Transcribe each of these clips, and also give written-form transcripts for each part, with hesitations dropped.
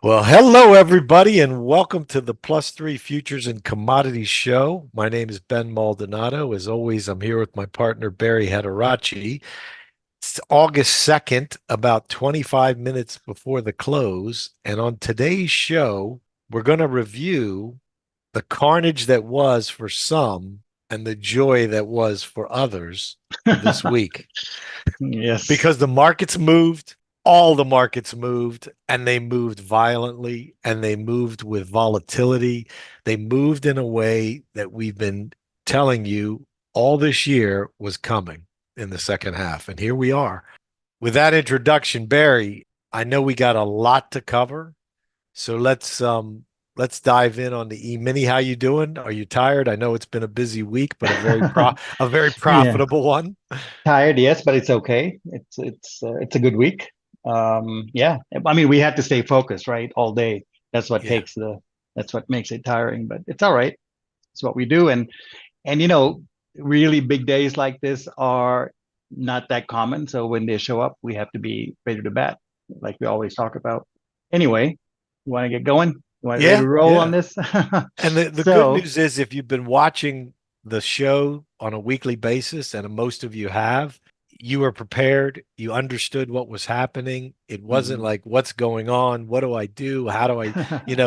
Well, hello, everybody, and welcome to the Plus Three Futures and Commodities Show. My name is Ben Maldonado. As always, I'm here with my partner, Barry Hederachi. It's August 2nd, about 25 minutes before the close. And on today's show, we're going to review the carnage that was for some and the joy that was for others this week Yes. because the markets moved, all the markets moved, and they moved violently, and they moved with volatility. They moved in a way that we've been telling you all this year was coming in the second half. And here we are. With that introduction, Barry, I know we got a lot to cover. So let's dive in on the E-mini. How you doing? Are you tired? I know it's been a busy week, but a very Yeah. profitable one. Tired, yes, but it's okay. It's a good week. Yeah. I mean, we had to stay focused, right? All day. That's what Yeah. takes the that's what makes it tiring, but it's all right. It's what we do. And really big days like this are not that common. So when they show up, we have to be ready to bat, like we always talk about. Anyway, you want to get going? You want ready to Yeah, roll on yeah. this? And the good So, news is if you've been watching the show on a weekly basis, and most of you have, you were prepared, you understood what was happening. It wasn't mhm. like, what's going on? What do I do? How do I, you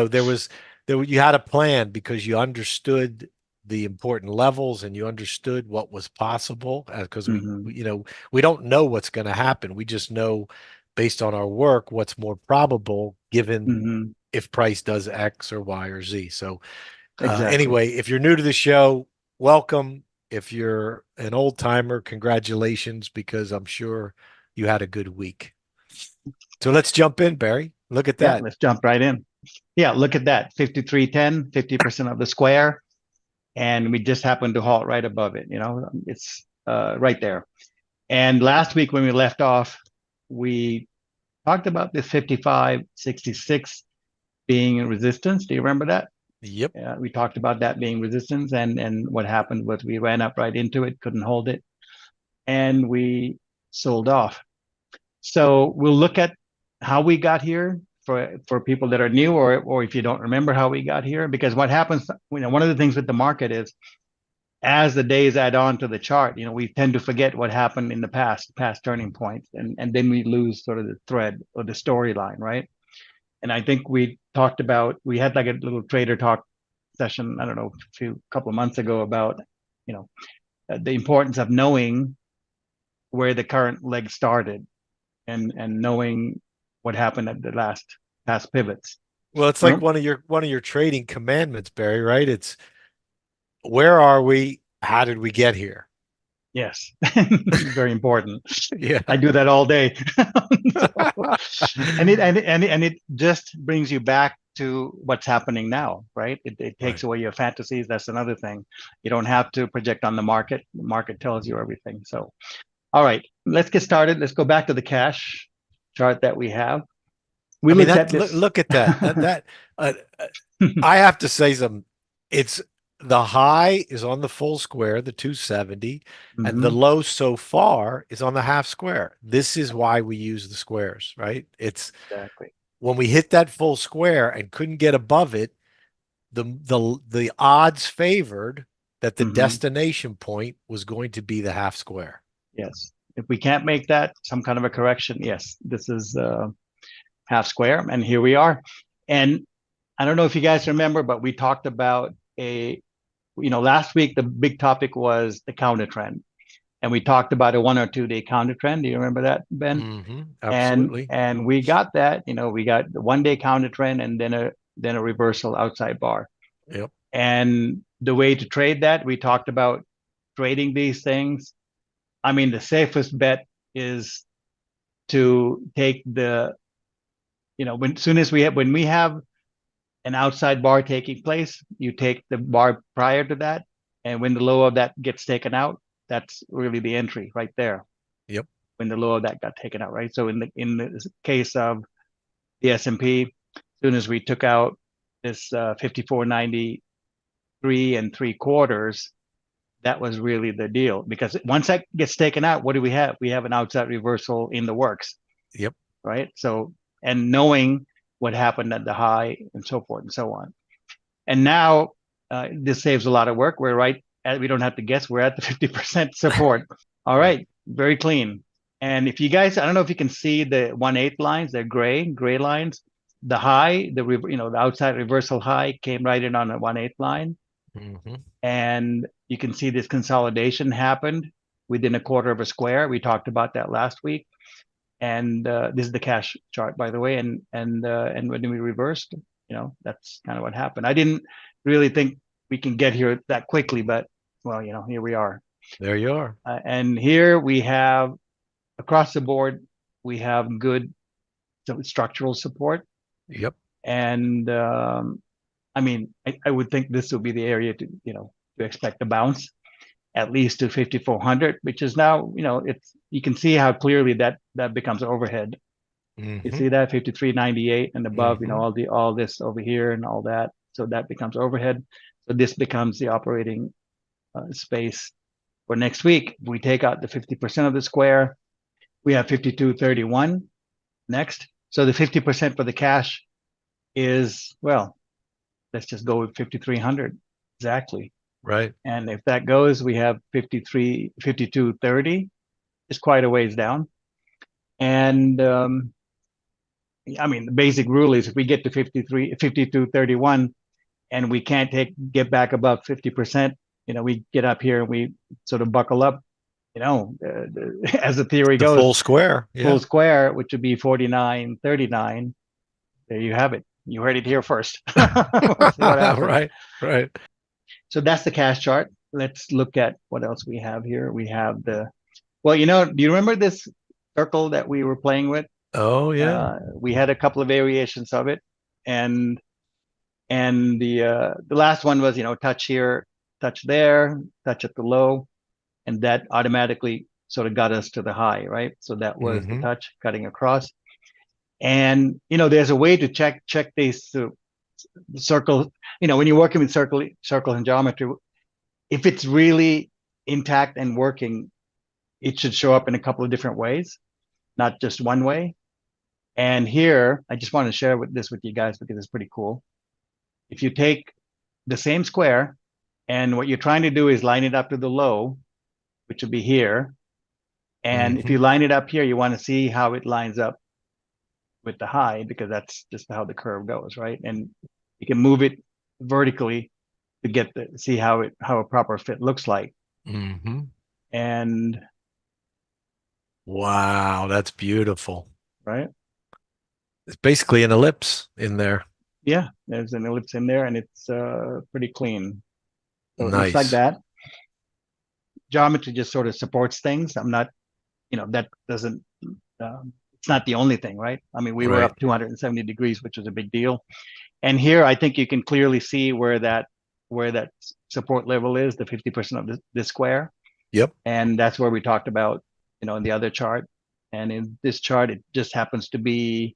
had a plan because you understood the important levels and you understood what was possible because Mhm. we don't know what's going to happen. We just know based on our work what's more probable given Mhm. if price does X or Y or Z. So Exactly. anyway, if you're new to the show, welcome. If you're an old timer, congratulations, because I'm sure you had a good week. So let's jump in, Barry. Look at Yeah, that. let's jump right in. Yeah, look at that. 53.10, 50% of the square. And we just happened to halt right above it. It's right there. And last week when we left off, we talked about this 55.66 being resistance. Do you remember that? Yep. We talked about that being resistance, and what happened was we ran up right into it, couldn't hold it, and we sold off. So we'll look at how we got here for people that are new, or if you don't remember how we got here, because what happens, one of the things with the market is as the days add on to the chart, we tend to forget what happened in the past turning points, and then we lose sort of the thread or the storyline, right? And I think we had like a little trader talk session, I don't know, couple of months ago about, you know, the importance of knowing where the current leg started and knowing what happened at the last past pivots. Well, it's like Well, one of your trading commandments, Barry, right? It's where are we? How did we get here? yes, very important. Yeah. I do that all day. So, and it just brings you back to what's happening now, right? It Right. takes away your fantasies. That's another thing. You don't have to project on the market. The market tells you everything. So, all right, let's get started. Let's go back to the cash chart that we have. We I mean, looked that at this. look at that. Uh, I have to say something. It's the high is on the full square, the 270, and the Hmm. low so far is on the half square. This is why we use the squares, right? It's Exactly. when we hit that full square and couldn't get above it, the odds favored that the Hmm. destination point was going to be the half square. Yes. If we can't make that some kind of a correction, yes, this is half square, and here we are. And I don't know if you guys remember, but we talked about last week the big topic was the counter trend, and we talked about a 1 or 2 day counter trend. Do you remember that, Ben? And Absolutely. and we got that. We got the 1 day counter trend, and then a reversal outside bar. Yep. And the way to trade that, we talked about trading these things. I mean, the safest bet is to take when we have an outside bar taking place, you take the bar prior to that, and when the low of that gets taken out, that's really the entry right there. Yep. When the low of that got taken out, right? So in the case of the S&P, as soon as we took out this 54.93 3/4, that was really the deal, because once that gets taken out, what do we have? We have an outside reversal in the works, Yep. right? So, and knowing what happened at the high, and so forth and so on. And now this saves a lot of work. We're right at, we don't have to guess. We're at the 50% support. All Right. right, very clean. And if you guys, I don't know if you can see the 1/8 lines, they're gray lines. The high, the outside reversal high came right in on a 1/8 line. Mm-hmm. And you can see this consolidation happened within a quarter of a square. We talked about that last week. And this is the cash chart, by the way. And when we reversed, that's kind of what happened. I didn't really think we can get here that quickly, but well, here we are. There you are. And here we have across the board, we have good structural support. Yep. And I mean, I would think this would be the area to expect a bounce at least to 5,400, which is now, you can see how clearly that becomes overhead. You Mm-hmm. see that 53.98 and above, Mm-hmm. all this over here and all that. So that becomes overhead. So this becomes the operating space for next week. If we take out the 50% of the square, we have 52.31 next. So the 50% for the cash is, well, let's just go with 5,300 exactly. Right. And if that goes, we have 52.30 is quite a ways down. And I mean, the basic rule is if we get to 52.31 and we can't get back above 50%, we get up here and we sort of buckle up, as the theory The goes, full square. full Yeah. square, which would be 49.39. There you have it. You heard it here first. We'll see what happens. Right. Right. So that's the cash chart. Let's look at what else we have here. We have do you remember this circle that we were playing with? Oh yeah. We had a couple of variations of it, and the last one was touch here, touch there, touch at the low, and that automatically sort of got us to the high, right? So that was the Mm-hmm. touch cutting across. And there's a way to check these circle. When you're working with circle and geometry, if it's really intact and working, it should show up in a couple of different ways, not just one way. And here, I just want to share this with you guys because it's pretty cool. If you take the same square and what you're trying to do is line it up to the low, which would be here. And if Mm-hmm. you line it up here, you want to see how it lines up with the high because that's just how the curve goes, right? And you can move it vertically to see how a proper fit looks like. Mm-hmm. And Wow, that's beautiful. right, It's basically an ellipse in there. yeah, there's an ellipse in there, and it's pretty clean. So it looks like Nice. that. Geometry just sort of supports things. I'm not, that doesn't. It's not the only thing, right? I mean, we were Right. up 270 degrees, which was a big deal. And here, I think you can clearly see where that support level is, the 50% of this square. Yep. And that's where we talked about, in the other chart. And in this chart, it just happens to be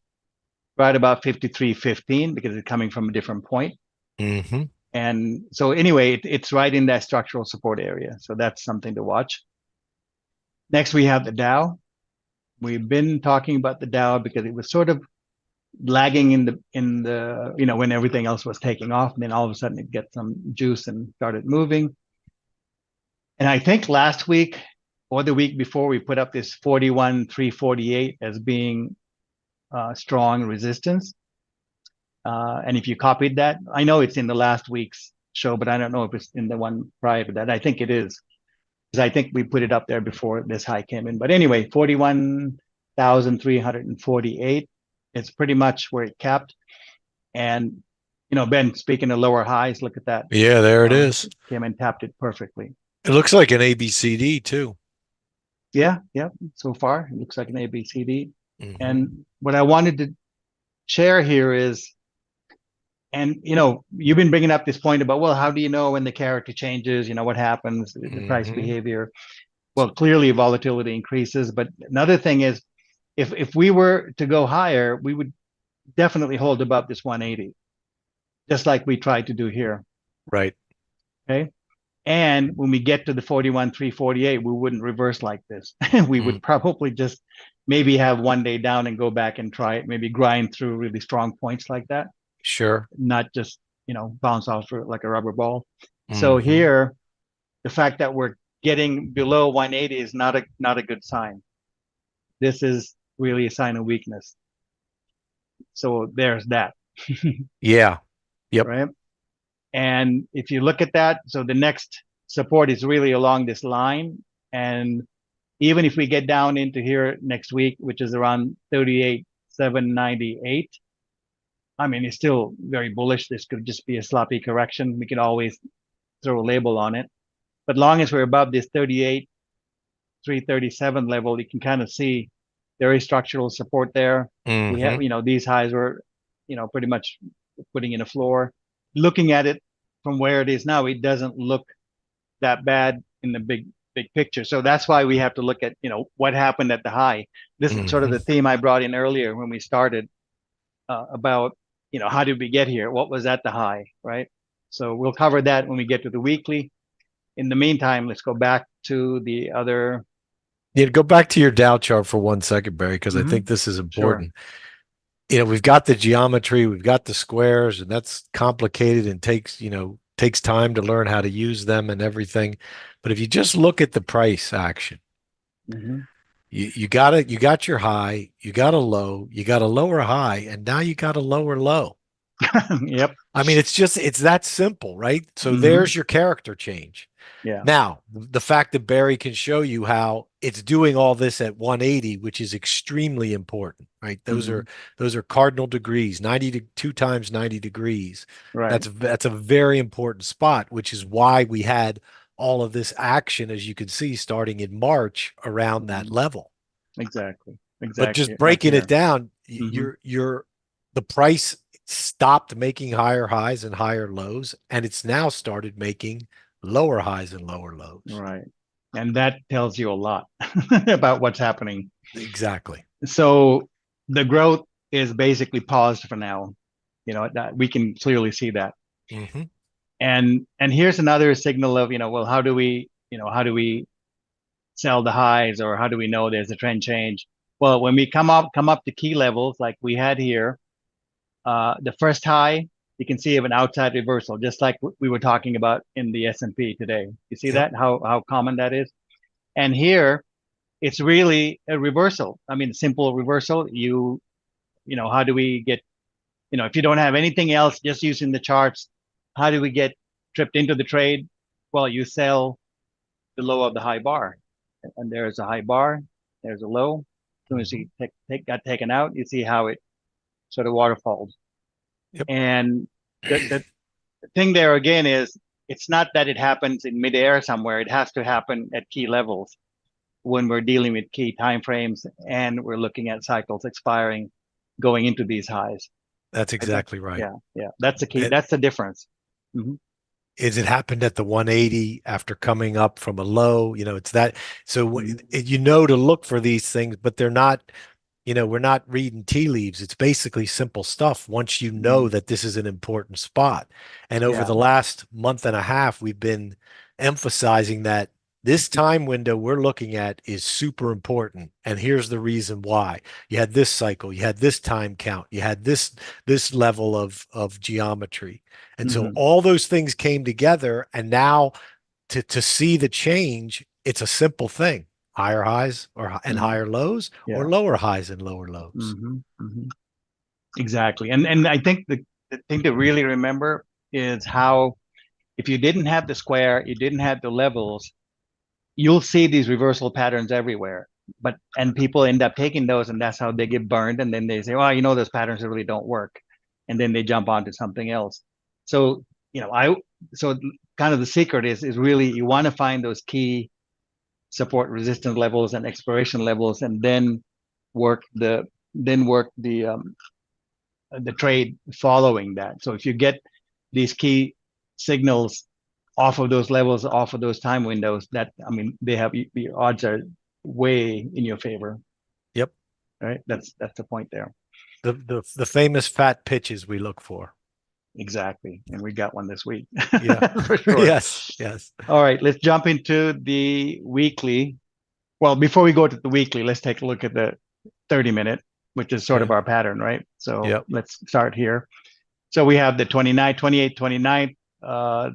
right about 53.15 because it's coming from a different point. Mm-hmm. And so anyway, it's right in that structural support area. So that's something to watch. Next, we have the Dow. We've been talking about the Dow because it was sort of lagging in the when everything else was taking off, and then all of a sudden it gets some juice and started moving. And I think last week or the week before, we put up this 41,348 as being strong resistance. And if you copied that, I know it's in the last week's show, but I don't know if it's in the one prior to that. I think it is, because I think we put it up there before this high came in. But anyway, 41,348. It's pretty much where it capped. And, Ben, speaking of lower highs, look at that. Yeah, there it is. Came and tapped it perfectly. It looks like an ABCD too. Yeah. So far, it looks like an ABCD. Mm-hmm. And what I wanted to share here is, and you've been bringing up this point about, well, how do you know when the character changes? What happens, the price Mm-hmm. behavior? Well, clearly volatility increases. But another thing is, if we were to go higher, we would definitely hold above this 180, just like we tried to do here. Right. Okay. And when we get to the 41,348, we wouldn't reverse like this. We would probably just maybe have one day down and go back and try it, maybe grind through really strong points like that, Sure. not just, bounce off like a rubber ball. So Hmm. here, the fact that we're getting below 180 is not a good sign. This is really a sign of weakness. So there's that, Yeah. Yep. right? And if you look at that, so the next support is really along this line. And even if we get down into here next week, which is around 38,798, I mean, it's still very bullish. This could just be a sloppy correction. We can always throw a label on it. But long as we're above this 38,337 level, you can kind of see there is structural support there. We have, Hmm. these highs were, pretty much putting in a floor. Looking at it from where it is now, it doesn't look that bad in the big picture. So that's why we have to look at, what happened at the high. This is sort of Hmm. the theme I brought in earlier when we started, about, how did we get here? What was at the high, right? So we'll cover that when we get to the weekly. In the meantime, let's go back to the other. Yeah, go back to your Dow chart for 1 second, Barry, because I Mhm. think this is Sure. important. We've got the geometry, we've got the squares, and that's complicated and takes time to learn how to use them and everything. But if you just look at the price action, Hmm. you got your high, you got a low, you got a lower high, and now you got a lower low. Yep. I mean, it's that simple, right? So Hmm. there's your character change. Yeah. Now, the fact that Barry can show you how it's doing all this at 180, which is extremely important, right? Hmm. Those are cardinal degrees, 90 to 2 times 90 degrees. Right. That's a very important spot, which is why we had all of this action, as you can see, starting in March around that Hmm. level. Exactly. But Exactly. just Up breaking it here. down, Hmm. you're the price stopped making higher highs and higher lows, and it's now started making lower highs and lower lows. Right. And that tells you a lot about what's happening. Exactly. So the growth is basically paused for now. That we can clearly see that. Hmm. And here's another signal of, well, how do we sell the highs, or how do we know there's a trend change? Well, when we come up to key levels like we had here, the first high, you can see of an outside reversal, just like we were talking about in the S&P today. You see Yep. that, how common that is? And here, it's really a reversal. I mean, simple reversal. How do we get, if you don't have anything else, just using the charts, how do we get tripped into the trade? Well, you sell the low of the high bar, and there's a high bar, there's a low. As soon as Hmm. you got taken out, you see how it sort of waterfalls. Yep. And the thing there again is, it's not that it happens in midair somewhere. It has to happen at key levels when we're dealing with key time frames and we're looking at cycles expiring, going into these highs. That's Right? exactly right. Yeah, yeah. That's the key. And That's the difference. Hmm. is it happened at the 180 after coming up from a low? It's that. So Hmm. to look for these things, but they're not. We're not reading tea leaves. It's basically simple stuff once you know Hmm. that this is an important spot. And over Yeah. the last month and a half, we've been emphasizing that this time window we're looking at is super important. And here's the reason why. You had this cycle, you had this time count, you had this level of geometry. And so Hmm. all those things came together, and now to see the change, it's a simple thing. Higher highs and Hmm. higher lows, or Yeah. lower highs and lower lows. Hmm. Hmm. Exactly. And I think the thing to really remember is how, if you didn't have the square, you didn't have the levels, you'll see these reversal patterns everywhere. And people end up taking those, and that's how they get burned. And then they say, well, those patterns really don't work. And then they jump onto something else. So, I so kind of the secret is really, you want to find those key support resistance levels and expiration levels, and then work the trade following that. So if you get these key signals off of those levels, off of those time windows, that, I mean, the odds are way in your favor, Yep. right? That's the point there. The famous fat pitches we look for. Exactly. And we got one this week Yeah. for sure. Yes. Yes. All right, let's jump into the weekly. Well, before we go to the weekly, let's take a look at 30-minute, which is sort of Yeah. our pattern, right? So Yep. let's start here. So we have the 29, 28, 29.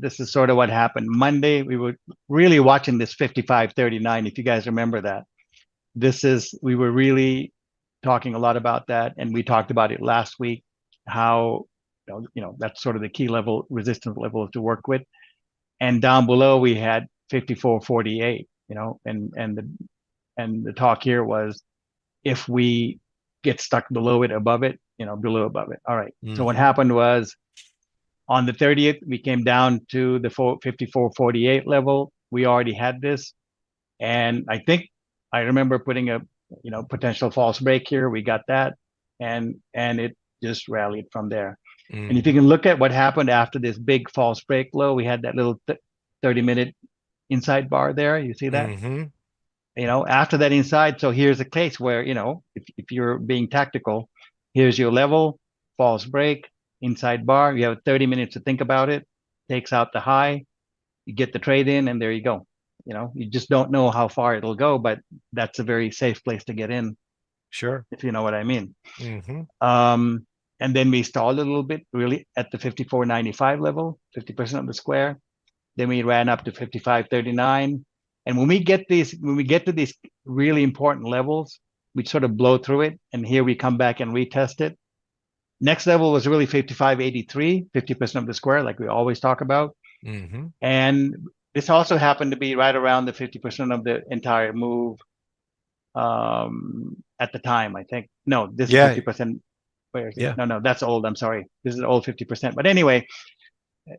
This is sort of what happened Monday. We were really watching this 55.39, if you guys remember that. We were really talking a lot about that, and we talked about it last week, how that's sort of the key level, resistance level to work with. And down below we had 54.48, and the talk here was if we get stuck below it, above it, below above it. All right. So what happened was on the 30th, we came down to the 54.48 level. We already had this. And I think I remember putting a potential false break here. We got that. And it just rallied from there. And if you can look at what happened after this big false break low, we had that little 30-minute inside bar there. You see that? After that inside. So here's a case where, if you're being tactical, here's your level, false break, inside bar. You have 30 minutes to think about it, takes out the high, you get the trade in, and there you go. You just don't know how far it'll go, but that's a very safe place to get in. Sure. If you know what I mean. And then we stalled a little bit, really, at the 54.95 level, 50% of the square. Then we ran up to 55.39. And when we get to these really important levels, we sort of blow through it. And here we come back and retest it. Next level was really 55.83, 50% of the square, like we always talk about. And this also happened to be right around the 50% of the entire move at the time, I think. No, this is 50%. Where is it? Yeah. No, that's old. I'm sorry. This is old 50%. But anyway,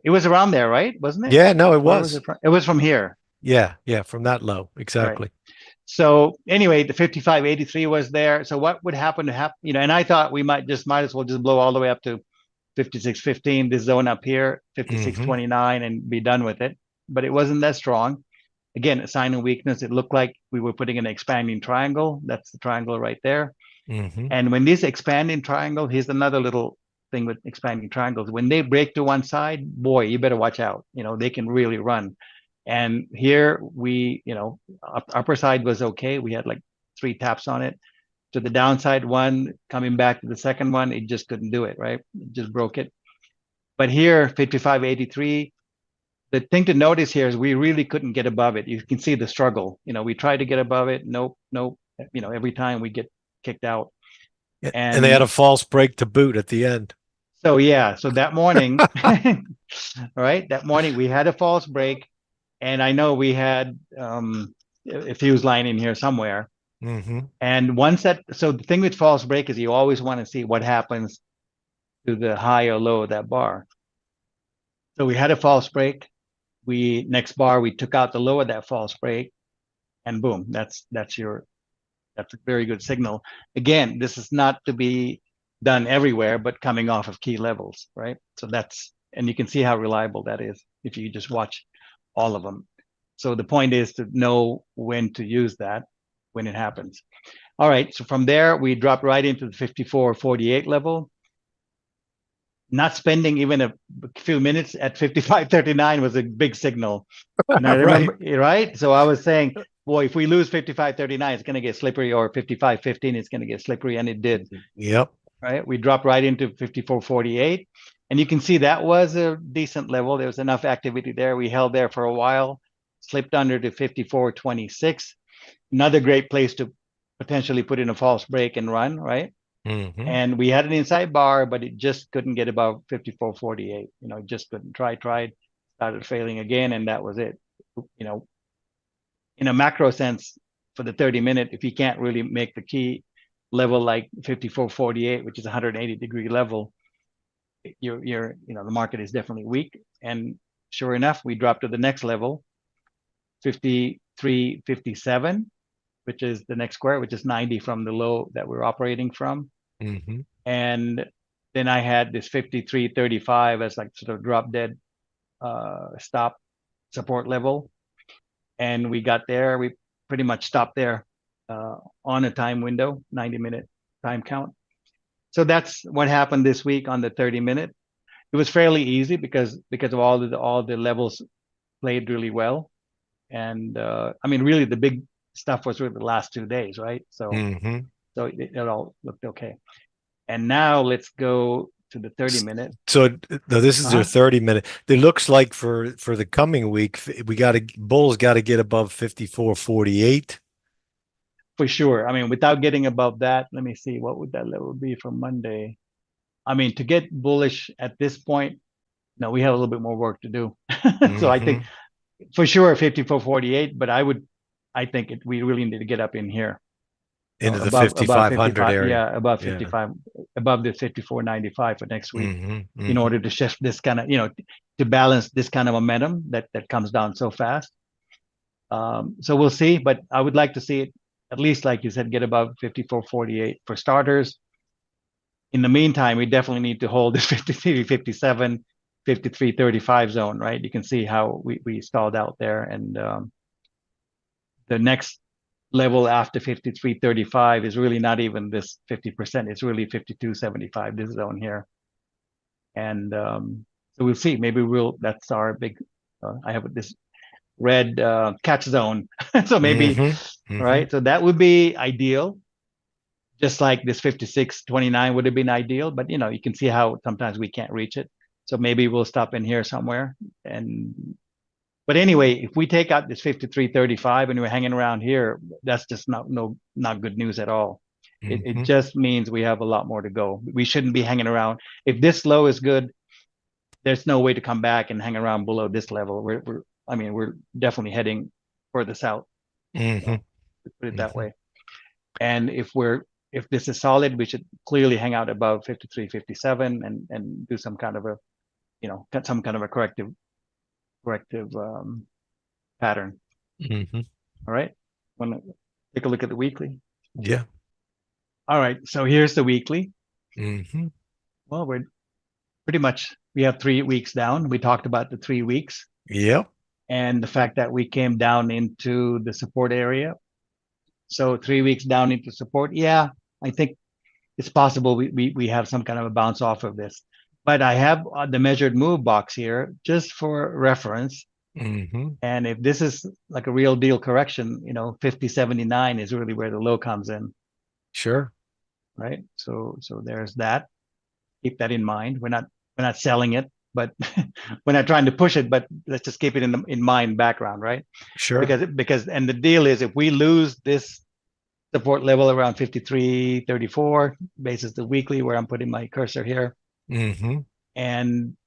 it was around there, right? Wasn't it? Yeah, no, it Where was. it was from here. Yeah, from that low. Exactly. Right. So anyway, the 55.83 was there. So what would happen to happen, and I thought we might as well just blow all the way up to 56.15, this zone up here, 56.29, and be done with it. But it wasn't that strong. Again, a sign of weakness. It looked like we were putting an expanding triangle. That's the triangle right there. And when this expanding triangle, here's another little thing with expanding triangles. When they break to one side, boy, you better watch out. They can really run. And here we, upper side was okay. We had like 3 taps on it. To the downside one, coming back to the second one, it just couldn't do it, right? It just broke it. But here, 55.83, the thing to notice here is we really couldn't get above it. You can see the struggle. We tried to get above it. Nope. Every time we get kicked out. And they had a false break to boot at the end. So yeah, so that morning, right? That morning we had a false break. And I know we had a fuse line in here somewhere. And so the thing with false break is you always want to see what happens to the high or low of that bar. So we had a false break. Next bar, we took out the low of that false break, and boom, that's a very good signal. Again, this is not to be done everywhere, but coming off of key levels, right? So and you can see how reliable that is if you just watch all of them. So the point is to know when to use that when it happens. All right, so from there, we dropped right into the 54.48 level. Not spending even a few minutes at 55.39 was a big signal. And I remember, right? So I was saying, boy, if we lose 55.39, it's going to get slippery, or 55.15, it's going to get slippery, and it did. Yep. Right? We dropped right into 54.48. And you can see that was a decent level. There was enough activity there. We held there for a while, slipped under to 54.26. Another great place to potentially put in a false break and run, right? And we had an inside bar, but it just couldn't get above 54.48. It just couldn't. Tried, started failing again, and that was it. In a macro sense, for the 30-minute, if you can't really make the key level like 54.48, which is a 180-degree level, the market is definitely weak. And sure enough, we dropped to the next level, 53.57, which is the next square, which is 90 from the low that we're operating from. And then I had this 53.35 as like sort of drop dead stop support level. And we got there. We pretty much stopped there on a time window, 90-minute time count. So that's what happened this week on the 30-minute. It was fairly easy because of all the levels played really well. And really the big stuff was really the last 2 days, right? So So it all looked okay. And now let's go to the 30-minute. So no, this is their Uh-huh. 30-minute. It looks like for the coming week, we got to Bulls got to get above 54.48. For sure. I mean, without getting above that, let me see, what would that level be for Monday? I mean, to get bullish at this point, no, we have a little bit more work to do. So I think Hmm. for sure 54.48, but I think we really need to get up in here. Into the Above 5,500 55, area. yeah, above Yeah. 55, above the 54.95 for next week, in Hmm. order to shift this kind of, to balance this kind of momentum that comes down so fast. So we'll see, but I would like to see it at least, like you said, get above 54.48 for starters. In the meantime, we definitely need to hold the 53, 57, 53.35 zone, right? You can see how we stalled out there, and the next level after 53.35 is really not even this 50%. It's really 52.75, this zone here. And so we'll see. Maybe that's our big, I have this red catch zone. So maybe, Hmm. Hmm. right? So that would be ideal. Just like this 56.29 would have been ideal, but you can see how sometimes we can't reach it. So maybe we'll stop in here somewhere. But anyway, if we take out this 53.35 and we're hanging around here, that's just not good news at all. It Hmm. just means we have a lot more to go. We shouldn't be hanging around. If this low is good, there's no way to come back and hang around below this level. I mean, we're definitely heading further south. Hmm. So put it that Hmm. way. And if this is solid, we should clearly hang out above 53.57 and do some kind of a, some kind of a corrective pattern. Hmm. All right. Want to take a look at the weekly? Yeah. All right. So here's the weekly. Hmm. Well, we have 3 weeks down. We talked about the 3 weeks Yep. and the fact that we came down into the support area. So 3 weeks down into support. Yeah, I think it's possible we have some kind of a bounce off of this. But I have the measured move box here just for reference. Hmm. And if this is like a real deal correction, 50.79 is really where the low comes in, Sure. right? So there's that. Keep that in mind. We're not selling it, but we're not trying to push it, but let's just keep it in mind background, right? Sure. Because and the deal is, if we lose this support level around 53.34 basis the weekly, where I'm putting my cursor here, Hmm. and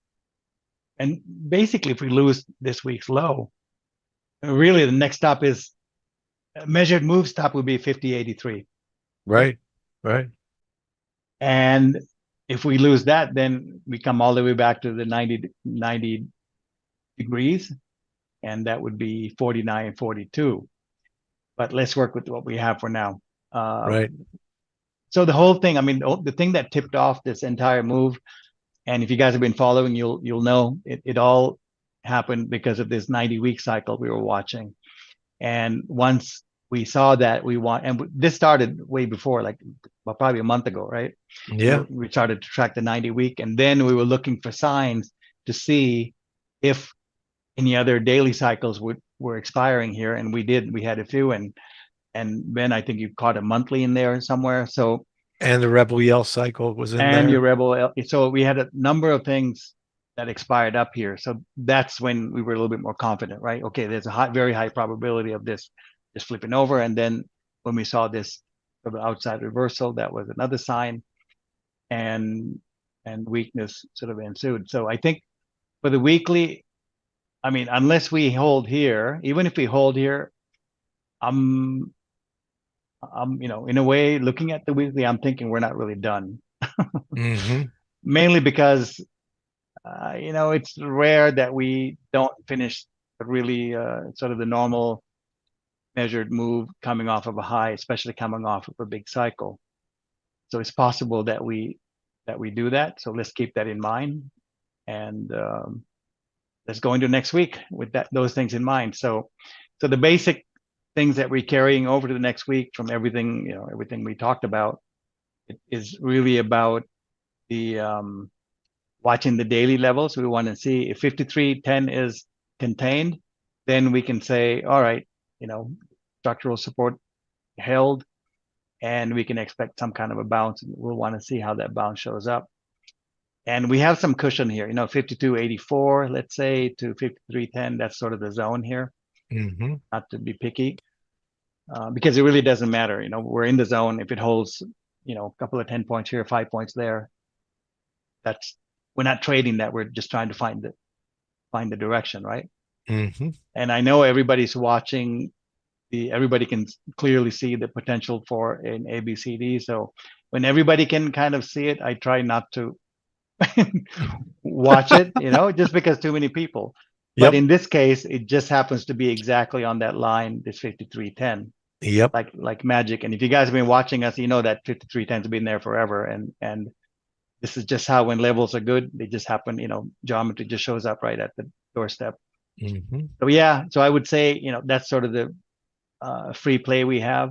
and basically if we lose this week's low, really the next stop is measured move stop would be 50.83. Okay. Right. Right. And if we lose that, then we come all the way back to the 90 degrees, and that would be 49.42. But let's work with what we have for now. Right. So the whole thing, I mean, the thing that tipped off this entire move, and if you guys have been following, you'll know it all happened because of this 90-week cycle we were watching. And once we saw that, and this started way before, like, well, probably a month ago, right? Yeah. We started to track the 90-week, and then we were looking for signs to see if any other daily cycles were expiring here, and we did. We had a few, and Ben, I think you caught a monthly in there somewhere. So, And the Rebel Yell cycle was in and your there. Rebel, so we had a number of things that expired up here. So that's when we were a little bit more confident, right? Okay, there's a very high probability of this just flipping over. And then when we saw this sort of outside reversal, that was another sign, and weakness sort of ensued. So I think for the weekly, I mean, unless we hold here, even if we hold here, I'm in a way, looking at the weekly, I'm thinking we're not really done. Hmm. Mainly because it's rare that we don't finish really sort of the normal measured move coming off of a high, especially coming off of a big cycle. So it's possible that we do that. So let's keep that in mind, and let's go into next week with those things in mind. So the basic things that we're carrying over to the next week from everything we talked about, it is really about the watching the daily levels. We want to see if 53.10 is contained, then we can say, all right, structural support held. and we can expect some kind of a bounce. We'll want to see how that bounce shows up. And we have some cushion here, 52.84, let's say, to 53.10. That's sort of the zone here, not to be picky, because it really doesn't matter. We're in the zone. If it holds, a couple of 10 points here, 5 points there, we're not trading that. We're just trying to find the direction, right? And I know everybody's watching. Everybody can clearly see the potential for an ABCD. So when everybody can kind of see it, I try not to watch it, just because too many people. But Yep. in this case, it just happens to be exactly on that line, this 53.10, Yep. like magic. And if you guys have been watching us, you know that 53.10 has been there forever. And this is just how, when levels are good, they just happen, geometry just shows up right at the doorstep. So yeah, so I would say, that's sort of the free play we have.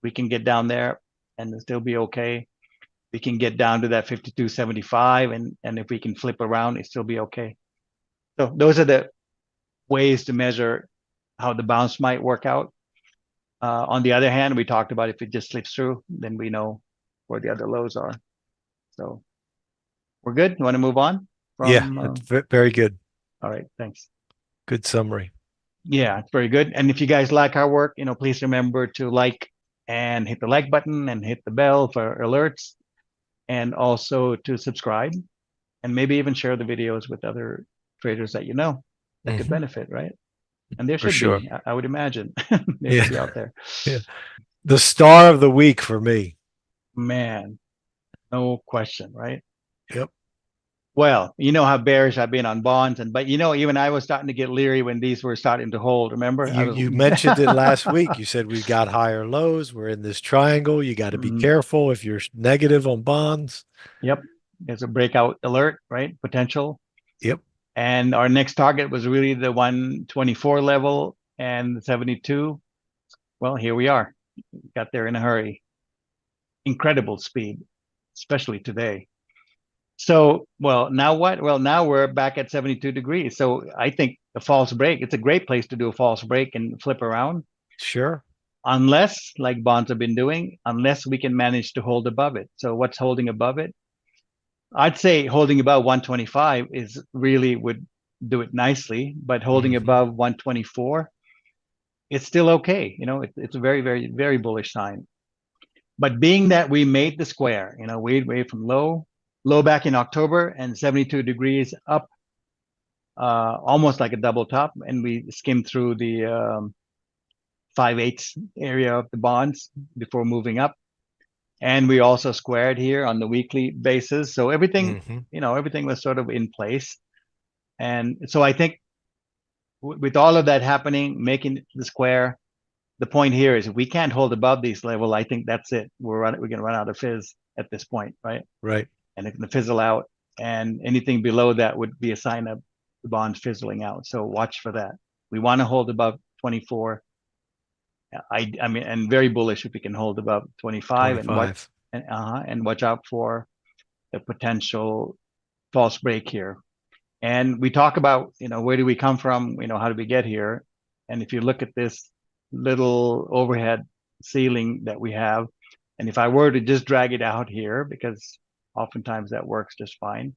We can get down there and still be okay. We can get down to that 52.75, and if we can flip around, it still be okay. So those are the ways to measure how the bounce might work out. On the other hand, we talked about if it just slips through, then we know where the other lows are. So we're good. You want to move on Yeah, from? that's very good. All right, thanks. Good summary. Yeah, it's very good. And if you guys like our work, please remember to like and hit the like button and hit the bell for alerts, and also to subscribe, and maybe even share the videos with other traders that that could benefit, right? And there For should sure. be, I would imagine. There should be Yeah. out there. Yeah. The star of the week for me. Man, no question, right? Yep. Well, you know how bearish I've been on bonds, but even I was starting to get leery when these were starting to hold. Remember? I You was mentioned it last week. You said we've got higher lows. We're in this triangle. You got to be careful if you're negative on bonds. Yep. There's a breakout alert, right? Potential. Yep. And our next target was really the 124 level and the 72. Well, here we are. Got there in a hurry. Incredible speed, especially today. So, well, now what? Well, now we're back at 72 degrees. So I think a false break, it's a great place to do a false break and flip around. Sure. Unless, like bonds have been doing, unless we can manage to hold above it. So what's holding above it? I'd say holding above 125 is really would do it nicely, but holding above 124, it's still okay. It's a very, very, very bullish sign. But being that we made the square, we from low back in October and 72 degrees up, almost like a double top, and we skimmed through the 5/8 area of the bonds before moving up. And we also squared here on the weekly basis. So everything, everything was sort of in place. And so I think with all of that happening, making the square, the point here is if we can't hold above these level, I think that's it. We're going to run out of fizz at this point, right? Right. And it's going to fizzle out. And anything below that would be a sign of the bonds fizzling out. So watch for that. We want to hold above 24. I mean, and very bullish if we can hold above 25 and watch out for the potential false break here. And we talk about, where do we come from? How did we get here? And if you look at this little overhead ceiling that we have, and if I were to just drag it out here, because oftentimes that works just fine.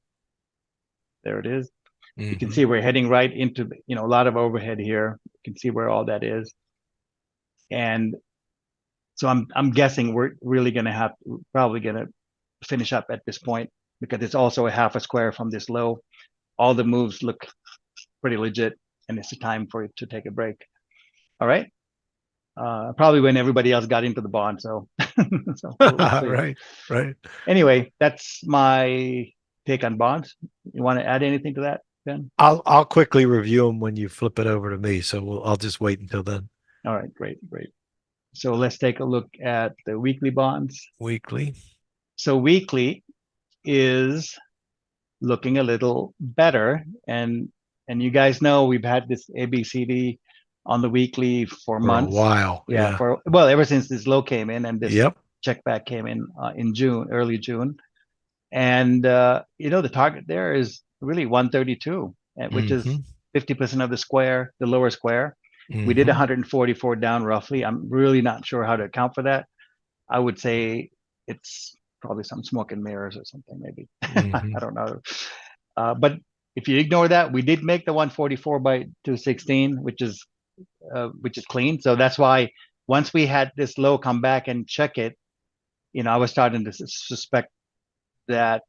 There it is. You can see we're heading right into, a lot of overhead here. You can see where all that is. And so I'm guessing we're really going to probably going to finish up at this point, because it's also a half a square from this low. All the moves look pretty legit, and it's a time for it to take a break. All right. Probably when everybody else got into the bond. So, we'll see. Right. Anyway, that's my take on bonds. You want to add anything to that, Ben? I'll quickly review them when you flip it over to me. So I'll just wait until then. All right, great. So let's take a look at the weekly bonds. Weekly. So weekly is looking a little better, and you guys know we've had this ABCD on the weekly for months. A while. Yeah. Ever since this low came in and this check back came in June, early June. And the target there is really 132, which is 50% of the square, the lower square. We did 144 down roughly. I'm really not sure how to account for that. I would say it's probably some smoke and mirrors or something, maybe. Hmm. I don't know. But if you ignore that, we did make the 144 by 216, which is clean. So that's why once we had this low come back and check it, I was starting to suspect that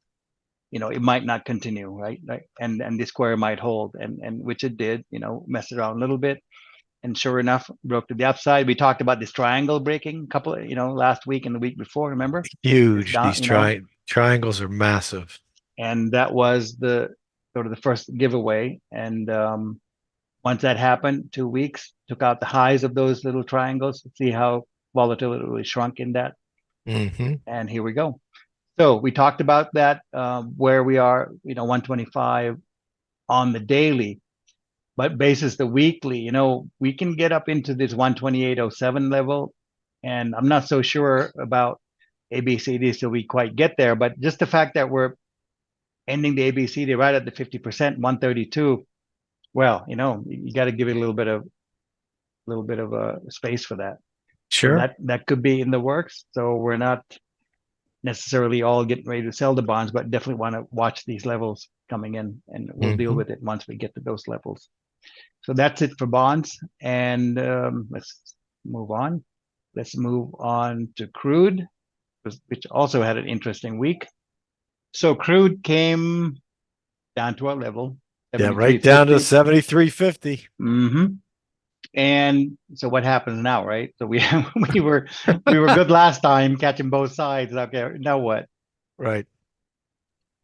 it might not continue, right? And the square might hold, and which it did. Messed around a little bit, and sure enough, broke to the upside. We talked about this triangle breaking last week and the week before. Remember? It's Huge. down, These triangles are massive. and that was the sort of the first giveaway. And once that happened, 2 weeks took out the highs of those little triangles to see how volatility really shrunk in that. Hmm. And here we go. So we talked about that, where we are, 125 on the daily, but basis the weekly, we can get up into this 128.07 level. And I'm not so sure about ABCD till we quite get there, but just the fact that we're ending the ABCD right at the 50%, 132, well, you got to give it a little bit of a space for that. So Sure. that could be in the works. So we're not necessarily all getting ready to sell the bonds, but definitely want to watch these levels coming in, and we'll deal Hmm. with it once we get to those levels. So that's it for bonds, and let's move on. Let's move on to crude, which also had an interesting week. So crude came down to our level, Yeah, right down to 73.50. 73.50. Mm-hmm. And so what happens now, right? So we we were we were good last time, catching both sides. Okay, now what? Right.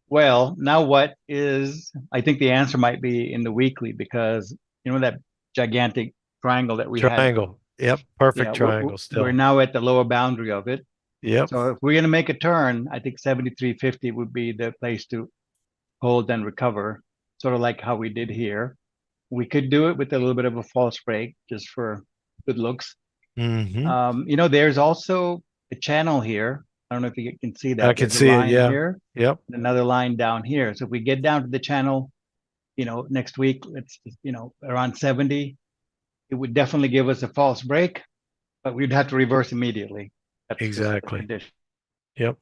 Well, now what is, I think the answer might be in the weekly, because that gigantic triangle that we had. Triangle. Yep. Yeah, Perfect we're triangle we're still. now at the lower boundary of it. Yep. So if we're going to make a turn, I think 73.50 would be the place to hold and recover, sort of like how we did here. We could do it with a little bit of a false break just for good looks. Hmm. There's also a channel here. I don't know if you can see I that. can There's a see it. line Yeah. here, Yep. another line down here. So if we get down to the channel, next week, it's, around 70, it would definitely give us a false break, but we'd have to reverse immediately. That's just the Exactly. condition. Yep.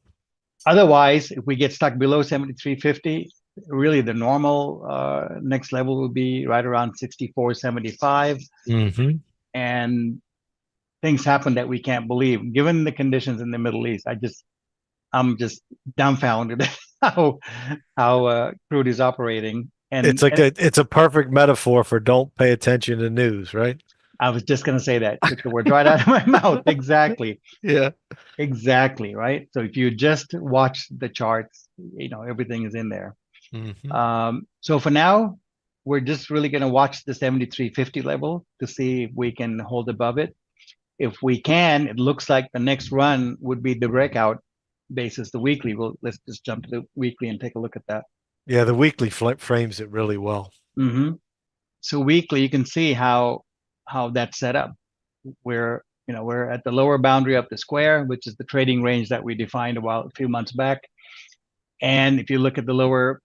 Otherwise, if we get stuck below 73.50, really the normal next level would be right around 64.75. Hmm. And things happen that we can't believe. Given the conditions in the Middle East, I'm just dumbfounded how crude is operating. It's And, like and it's a perfect metaphor for don't pay attention to news, right? I was just going to say that, took the words right out of my mouth. Exactly. Yeah. Exactly. Right. So if you just watch the charts, everything is in there. Hmm. So for now, we're just really going to watch the 73.50 level to see if we can hold above it. If we can, it looks like the next run would be the breakout basis, the weekly. Let's just jump to the weekly and take a look at that. Yeah, the weekly frames it really well. Mm-hmm. So weekly, you can see how that's set up. We're at the lower boundary of the square, which is the trading range that we defined a few months back. And if you look at the lower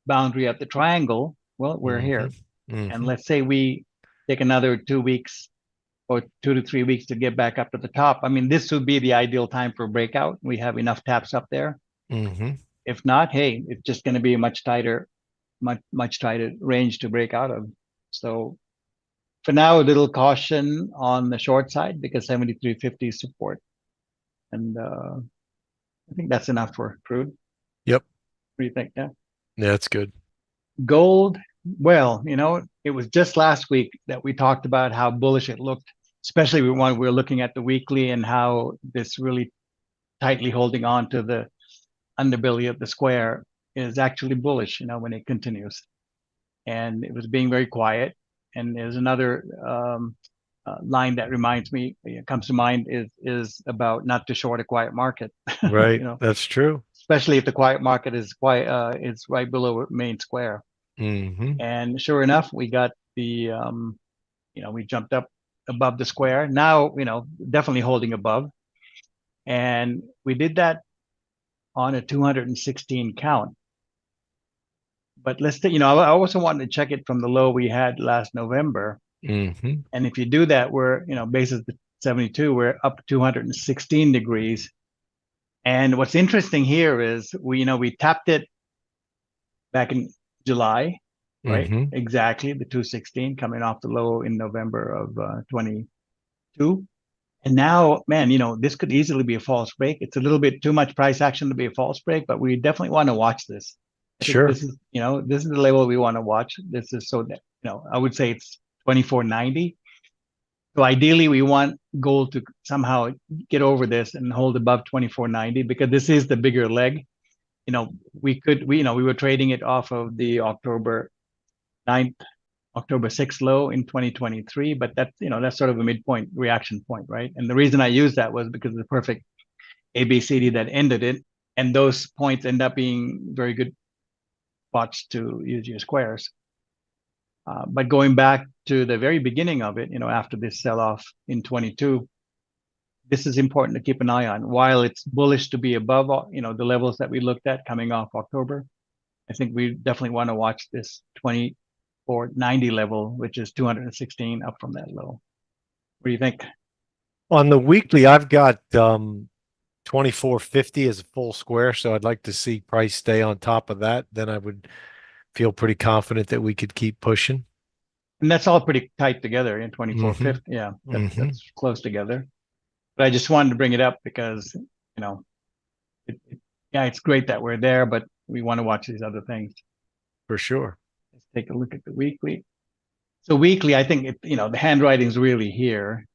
boundary of the triangle, well, we're Hmm. here. And Hmm. let's say we take another 2 weeks or 2 to 3 weeks to get back up to the top. I mean, this would be the ideal time for a breakout. We have enough taps up there. Hmm. If not, hey, it's just going to be a much tighter range to break out of. So for now, a little caution on the short side because 73.50 is support. And I think that's enough for crude. Yep. What do you think? Yeah. Yeah, that's good. Gold, well, it was just last week that we talked about how bullish it looked, especially when we were looking at the weekly and how this really tightly holding on to the underbelly of the square is actually bullish, when it continues. And it was being very quiet. And there's another line that comes to mind is about not to short a quiet market. Right. That's true. Especially if the quiet market is right below main square. Hmm. And sure enough, we got we jumped up above the square. Now, definitely holding above. And we did that on a 216 count. But I also wanted to check it from the low we had last November. Hmm. And if you do that, we're, basis the 272. We're up 216 degrees. And what's interesting here is we tapped it back in July, right? Mm-hmm. Exactly, the 216 coming off the low in November of 22. And now, man, this could easily be a false break. It's a little bit too much price action to be a false break, but we definitely want to watch this. I think Sure. this is the level we want to watch. This is so that, I would say it's 2490. So ideally, we want gold to somehow get over this and hold above 2490 because this is the bigger leg. We were trading it off of the October 9th, October 6th low in 2023, but that's sort of a midpoint reaction point, right? And the reason I used that was because of the perfect ABCD that ended it, and those points end up being very good spots to use your squares. But going back to the very beginning of it, after this sell-off in 22, this is important to keep an eye on. While it's bullish to be above, the levels that we looked at coming off October, I think we definitely want to watch this 2490 level, which is 216 up from that low. What do you think? On the weekly, I've got 2450 as a full square, so I'd like to see price stay on top of that. Then I would feel pretty confident that we could keep pushing. And that's all pretty tight together in 2450. Mm-hmm. Yeah, Mm-hmm. that's close together. But I just wanted to bring it up because, yeah, it's great that we're there, but we want to watch these other things. For sure. Let's take a look at the weekly. So weekly, I think the handwriting's really here,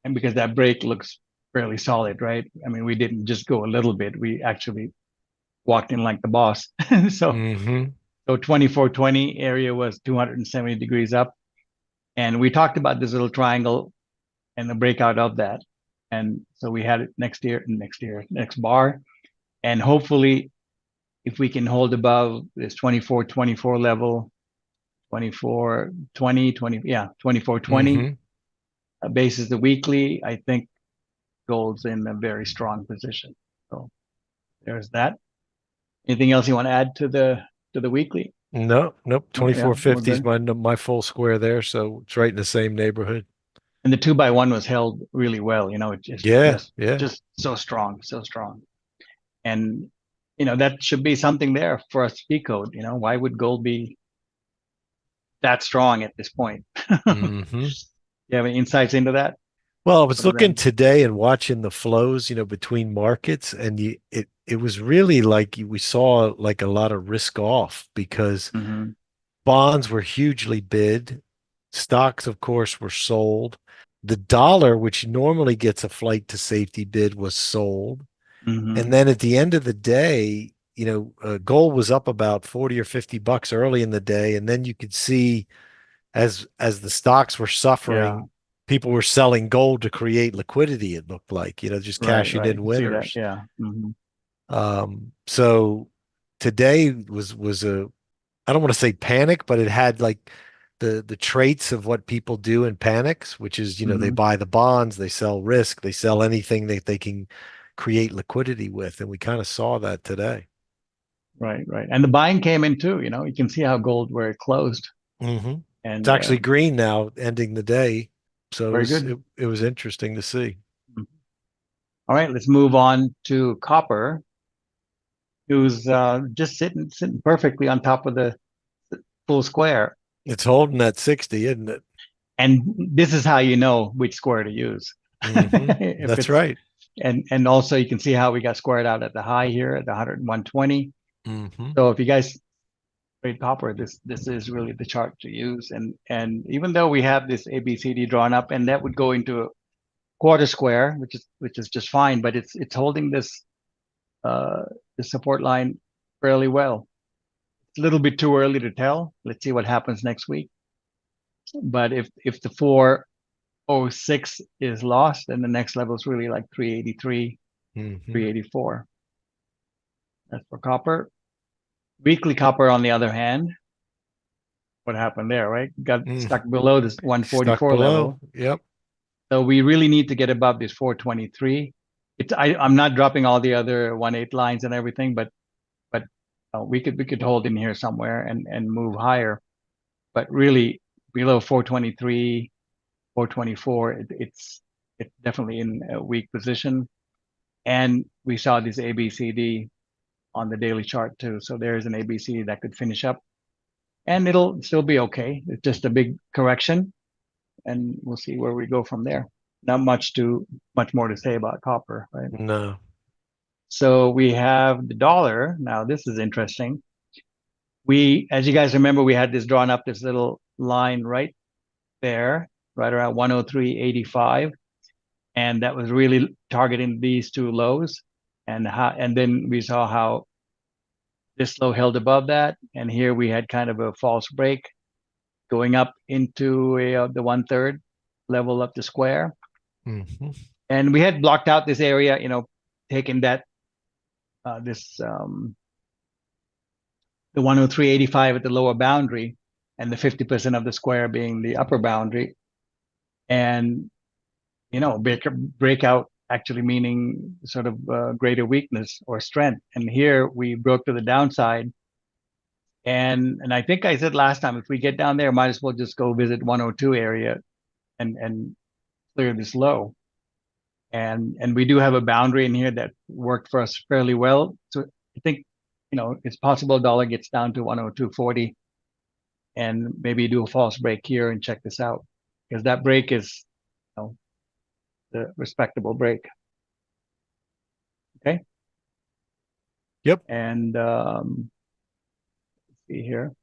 and because that break looks fairly solid, right? I mean, we didn't just go a little bit; we actually walked in like the boss. so Mm-hmm. so 2420 area was 270 degrees up, and we talked about this little triangle and the breakout of that, and so we had it next bar, and hopefully, if we can hold above this 2424 level, 2420, 2420. Mm-hmm. Basis the weekly, I think gold's in a very strong position. So there's that. Anything else you want to add to the weekly? No, nope. Oh, yeah, we're 2450 is good. my full square there, so it's right in the same neighborhood. And the 2x1 was held really well. It's just Yeah, just yeah. just so strong, so strong. And that should be something there for us to decode. Why would gold be that strong at this point? Mm-hmm. You have any insights into that? Well, I was Other looking than today and watching the flows, between markets, and it was really like we saw like a lot of risk off because hmm bonds were hugely bid. Stocks, of course, were sold. The dollar, which normally gets a flight to safety bid, was sold. And hmm then at the end of the day, gold was up about 40 or $50 early in the day. And then you could see as the stocks were yeah, suffering, people were selling gold to create liquidity, it looked like, just cashing right. I in can see that. winners. Yeah. So today was a, I don't want to say panic, but it had like the traits of what people do in panics, which is, they hmm buy the bonds, they sell risk, they sell anything that they can create liquidity with. And we kind of saw that today. Right. And the buying came in too. You can see how gold where it closed, Hmm. It's and actually green now, ending the day. So it very was good. it was interesting to see. All right, let's move on to copper, who's just sitting perfectly on top of the full square. It's holding at 60, isn't it? And this is how you know which square to use. Hmm. If That's it's right. and also you can see how we got squared out at the high here at the 101.20. Hmm. So if you guys trade copper, this is really the chart to use. And even though we have this ABCD drawn up, and that would go into a quarter square, which is just fine, but it's holding this the support line fairly well. It's a little bit too early to tell. Let's see what happens next week. But if the 406 is lost, then the next level is really like 383, Hmm. 384. That's for copper. Weekly copper, on the other hand, what happened there, right? Got Mm. stuck below this Stuck 144 below. level. Yep. So we really need to get above this 423. I'm not dropping all the other 1/8 lines and everything, but we could hold in here somewhere and move higher. But really below 423, 424, it's definitely in a weak position. And we saw this ABCD on the daily chart too. So there's an ABC that could finish up, and it'll still be okay. It's just a big correction, and we'll see where we go from there. Not much more to say about copper, right? No. So we have the dollar. Now this is interesting. As you guys remember, we had this drawn up this little line right there, right around 103.85, and that was really targeting these two lows. And then we saw how this low held above that, and here we had kind of a false break going up into the 1/3 level of the square. Hmm. And we had blocked out this area, taking that this the 103.85 at the lower boundary, and the 50% of the square being the upper boundary. And breakout actually meaning sort of greater weakness or strength. And here we broke to the downside. And I think I said last time, if we get down there, might as well just go visit 102 area and clear this low. And we do have a boundary in here that worked for us fairly well. So I think, it's possible dollar gets down to 102.40 and maybe do a false break here and check this out, because that break is, the respectable break. Okay. Yep. And let's see here.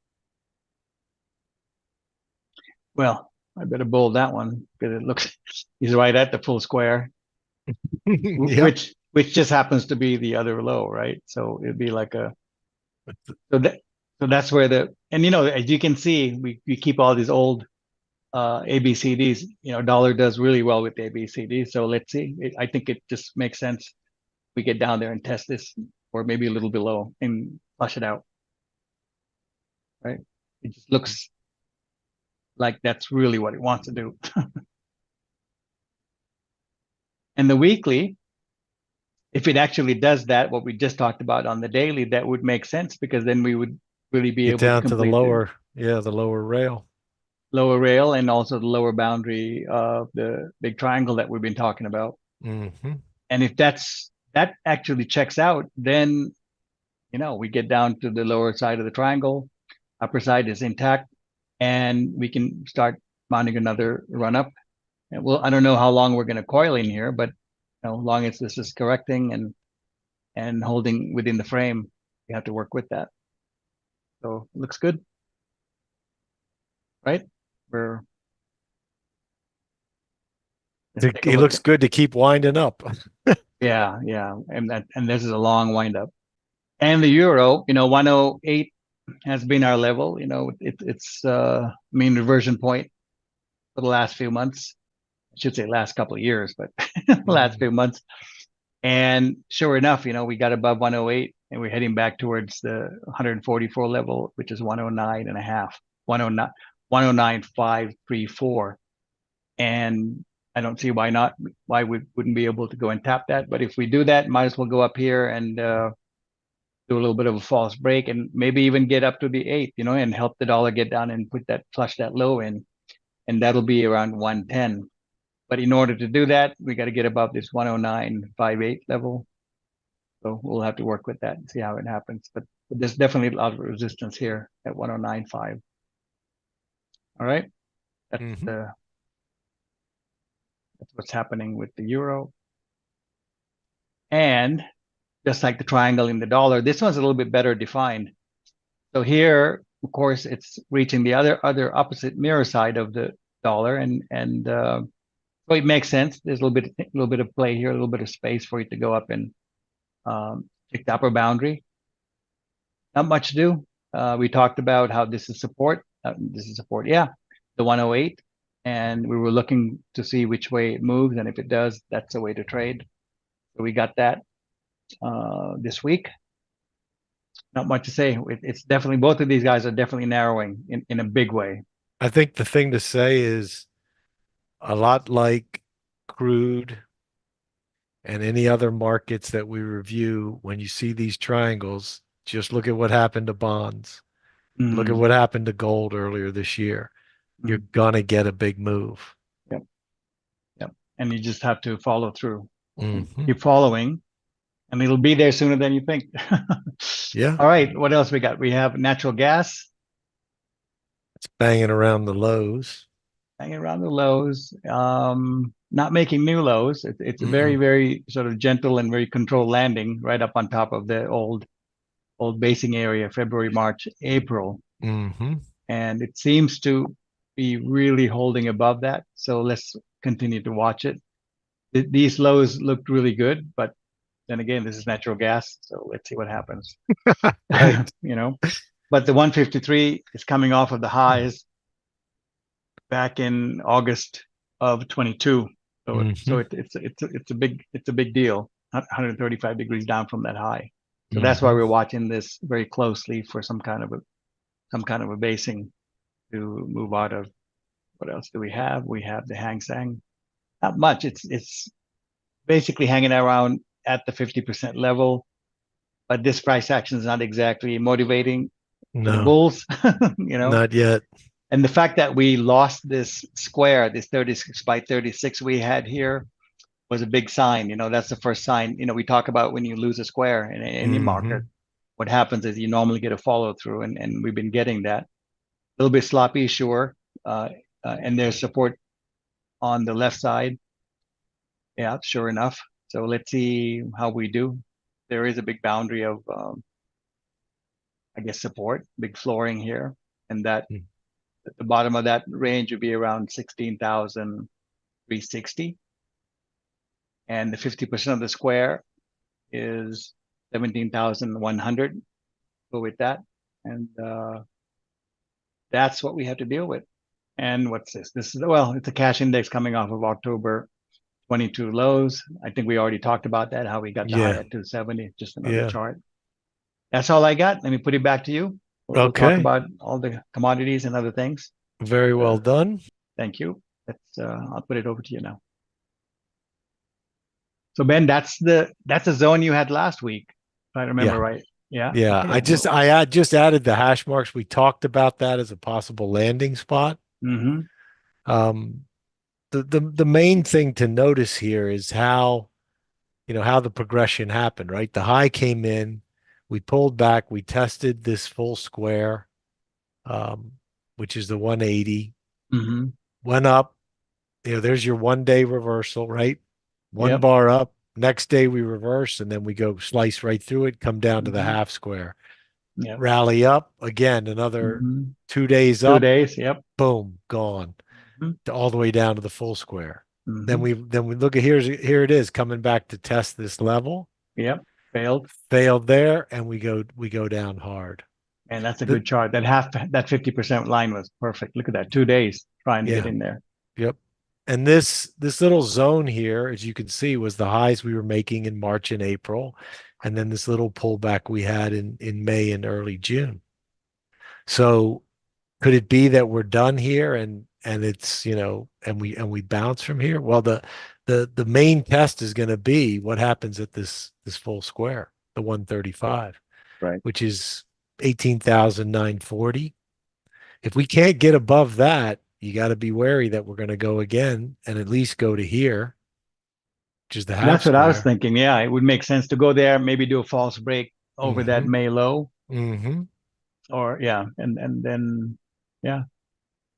Well, I better bold that one because it looks he's right at the full square, Yep. which just happens to be the other low, right? So it'd be like so that's where and as you can see, we keep all these old ABCDs. Dollar does really well with the ABCD. So let's see. I think it just makes sense. We get down there and test this, or maybe a little below, and flush it out. Right? It just looks like that's really what it wants to do. And the weekly, if it actually does that, what we just talked about on the daily, that would make sense, because then we would really be Get able to down to the complete the the lower rail. lower rail and also the lower boundary of the big triangle that we've been talking about. Hmm. And if that actually checks out, then we get down to the lower side of the triangle, upper side is intact, and we can start mounting another run up. And I don't know how long we're going to coil in here, but long as this is correcting and holding within the frame, you have to work with that. So it looks good, right? Let's take a It look. looks good to keep winding up. Yeah, and this is a long wind up. And the euro, 108 has been our level. It's mean reversion point for the last few months. I should say last couple of years, but last few months. And sure enough, we got above 108 and we're heading back towards the 144 level, which is 109 and a half, 109, 109.534. And I don't see why we wouldn't be able to go and tap that. But if we do that, might as well go up here and do a little bit of a false break and maybe even get up to the 8, and help the dollar get down and flush that low in. And that'll be around 110. But in order to do that, we got to get above this 109.58 level. So we'll have to work with that and see how it happens. But there's definitely a lot of resistance here at 109.5. All right. That's that's what's happening with the euro. And just like the triangle in the dollar, this one's a little bit better defined. So here, of course, it's reaching the other opposite mirror side of the dollar, and so it makes sense. There's a little bit of play here, a little bit of space for it to go up and take the upper boundary. Not much to do. We talked about how this is support. Yeah, the 108, and we were looking to see which way it moves, and if it does, that's the way to trade. So we got that this week. Not much to say. It's definitely, both of these guys are definitely narrowing in a big way. I think the thing to say is a lot like crude and any other markets that we review, when you see these triangles, just look at what happened to bonds. Look at Mm, what happened to gold earlier this year. You're mm, gonna get a big move. yep, yep. and you just have to follow through and Hmm. keep following, and it'll be there sooner than you think. Yeah, All right, what else we got? We have natural gas it's banging around the lows. hanging around the lows, not making new lows. It's a very, Mm-mm. very sort of gentle and very controlled landing right up on top of the old basing area, February, March, April. Hmm. And it seems to be really holding above that. So let's continue to watch it. These lows looked really good, but then again, this is natural gas. So let's see what happens. Right. You know, but the 153 is coming off of the highs back in August of 22. So Hmm. it's a big deal. 135 degrees down from that high. So that's why Hmm. we're watching this very closely for some kind of a basing to move out of. What else do we have? We have the Hang Seng. Not much. It's basically hanging around at the 50% level, but this price action is not exactly motivating for the No, bulls, you know. not yet. And the fact that we lost this square, this 36 by 36 we had here, was a big sign. You know, that's the first sign. You know, we talk about when you lose a square in any market, Hmm. what happens is you normally get a follow through, and we've been getting that. A little bit sloppy, sure. Uh, and there's support on the left side. Yeah, sure enough. So let's see how we do. There is a big boundary of, I guess, support, big flooring here, and that at the bottom of that range would be around 16,360, and the 50% of the square is 17,100. Go with that, and that's what we have to deal with. And what's this? This is, well, it's a cash index coming off of October 22 lows. I think we already talked about that, how we got the high Yeah, at 270. Just another yeah. chart. That's all I got. Let me put it back to you. We'll talk Okay. about all the commodities and other things. Very well done. Thank you. I'll put it over to you now. So Ben, that's the zone you had last week, if I remember Yeah. right. Yeah. Yeah. Okay. Well, Just added the hash marks. We talked about that as a possible landing spot. mm-hmm, Um, the main thing to notice here is how the progression happened, right? The high came in, we pulled back, we tested this full square, um, which is the 180, mm-hmm. went up, there's your 1 day reversal, right? One Yep. bar up. Next day we reverse and then we go slice right through it, come down to the Mm-hmm. half square, Yep. rally up again, another Mm-hmm. 2 days 2 up, days. Yep. boom, gone Mm-hmm. all the way down to the full square. Then Mm-hmm. we look at here it is coming back to test this level, Yep. Failed. failed there, and we go down hard. And that's a The good chart. That 50% line was perfect. Look at that. 2 days trying to get Yeah, in there. yep. And this little zone here, as you can see, was the highs we were making in March and April, and then this little pullback we had in May and early June. So could it be that we're done here and it's, and we bounce from here? Well, the main test is going to be what happens at this full square, the 135, Right. which is 18,940. If we can't get above that, you got to be wary that we're going to go again and at least go to here, which is the half That's what I was square. thinking. Yeah, it would make sense to go there, maybe do a false break over that Hmm. May low, Hmm. or yeah, and then yeah,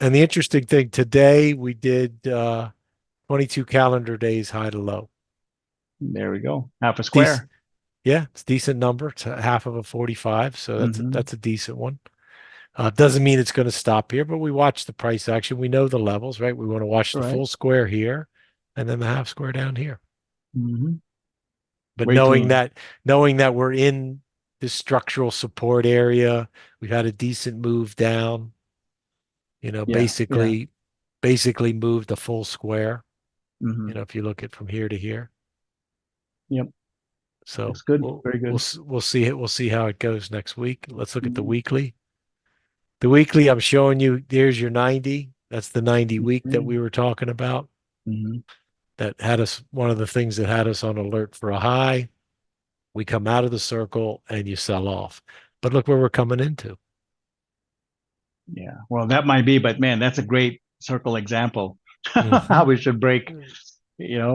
And the interesting thing today, we did 22 calendar days high to low. there we go. Half a Decent, square. yeah, it's a decent number. It's a half of a 45, so that's a, Mm-hmm. that's a decent one. Doesn't mean it's going to stop here, but we watch the price action. We know the levels, right? We want to watch the Right. full square here and then the half square down here. Mm-hmm. But Way clean. knowing that we're in this structural support area, we've had a decent move down, Yeah. Yeah. basically moved a full square, Mm-hmm. if you look at from here to here. Yep. So Looks good. we'll Very we'll good. s- we'll see it. We'll see how it goes next week. Let's look at the Mm-hmm. weekly. The weekly, I'm showing you, there's your 90. That's the 90 week that Mm-hmm. we were talking about. Mm-hmm. That had us, one of the things that had us on alert for a high. We come out of the circle and you sell off. But look where we're coming into. Yeah. Well, that might be, but man, that's a great circle example. How Hmm. we should break.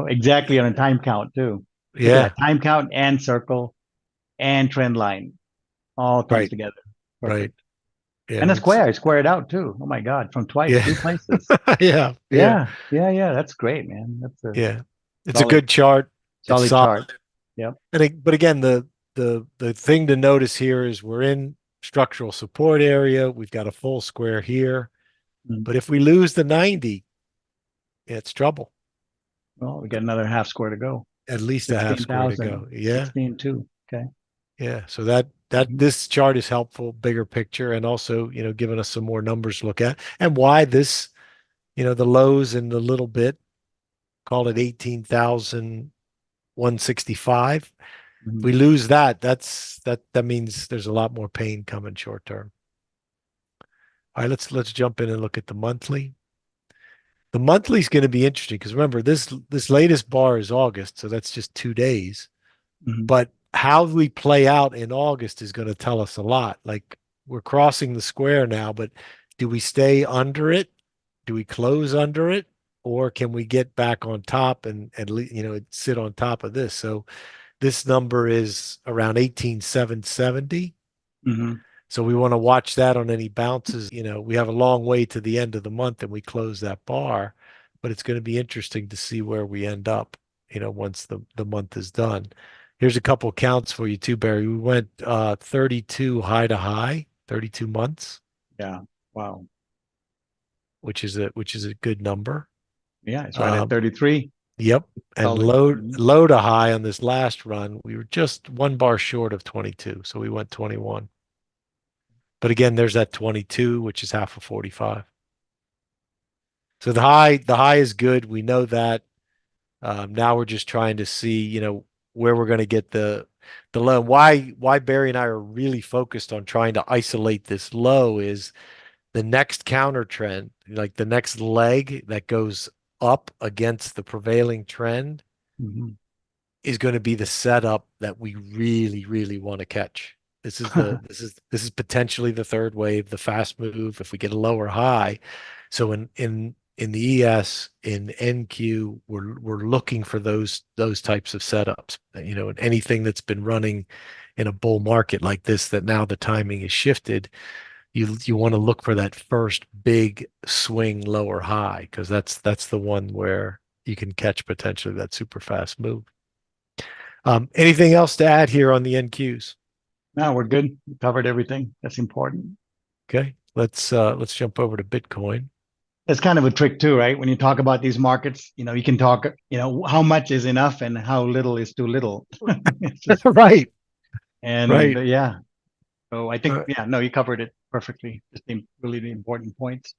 exactly on a time count too. Look at Yeah, that time count and circle and trend line all comes right, together. right. Perfect. Yeah, And a square, I squared out too. Oh my God, from yeah, two places. yeah, yeah, Yeah, yeah, yeah. That's great, man. That's a yeah. It's a solid, good chart. It's solid solid. chart. Yep. But again, the thing to notice here is we're in structural support area. We've got a full square here. Mm. But if we lose the 90, it's trouble. Well, we got another half square to go. At least a half square to 16,000, go. Yeah. 16.2. Okay. Yeah. So that Mhm. this chart is helpful, bigger picture, and also, giving us some more numbers to look at. And why this, the lows in the little bit, call it 18,165. If we Mhm. lose that, that means there's a lot more pain coming short term. All right, let's jump in and look at the monthly. The monthly is going to be interesting because remember this latest bar is August, so that's just 2 days. Mhm. But how we play out in August is going to tell us a lot. Like we're crossing the square now, but do we stay under it? Do we close under it? Or can we get back on top and sit on top of this? So this number is around 18,770. Mhm. So we want to watch that on any bounces. We have a long way to the end of the month and we close that bar, but it's going to be interesting to see where we end up, once the month is done. Here's a couple counts for you too, Barry. We went 32 high to high, 32 months, Yeah. Wow. which is a good number. Yeah, it's right at Um, 33. yep. And Solid. low to high on this last run, we were just one bar short of 22. So we went 21. But again, there's that 22, which is half of 45. So the high is good. We know that. Now we're just trying to see, where we're going to get the low. Why Barry and I are really focused on trying to isolate this low is the next counter trend, like the next leg that goes up against the prevailing trend, Mhm. is going to be the setup that we really, really want to catch. This is potentially the third wave, the fast move. If we get a lower high, so in the ES in NQ, we're looking for those types of setups. And anything that's been running in a bull market like this, that now the timing is shifted. You want to look for that first big swing lower high because that's the one where you can catch potentially that super fast move. Anything else to add here on the NQs? No, we're good. We covered everything. That's important. Okay, let's jump over to Bitcoin. That's kind of a trick too, right? When you talk about these markets, you can talk, how much is enough and how little is too little. It's just, Right, and right. yeah. So I think, Uh, yeah, no, you covered it perfectly. Just really the important points.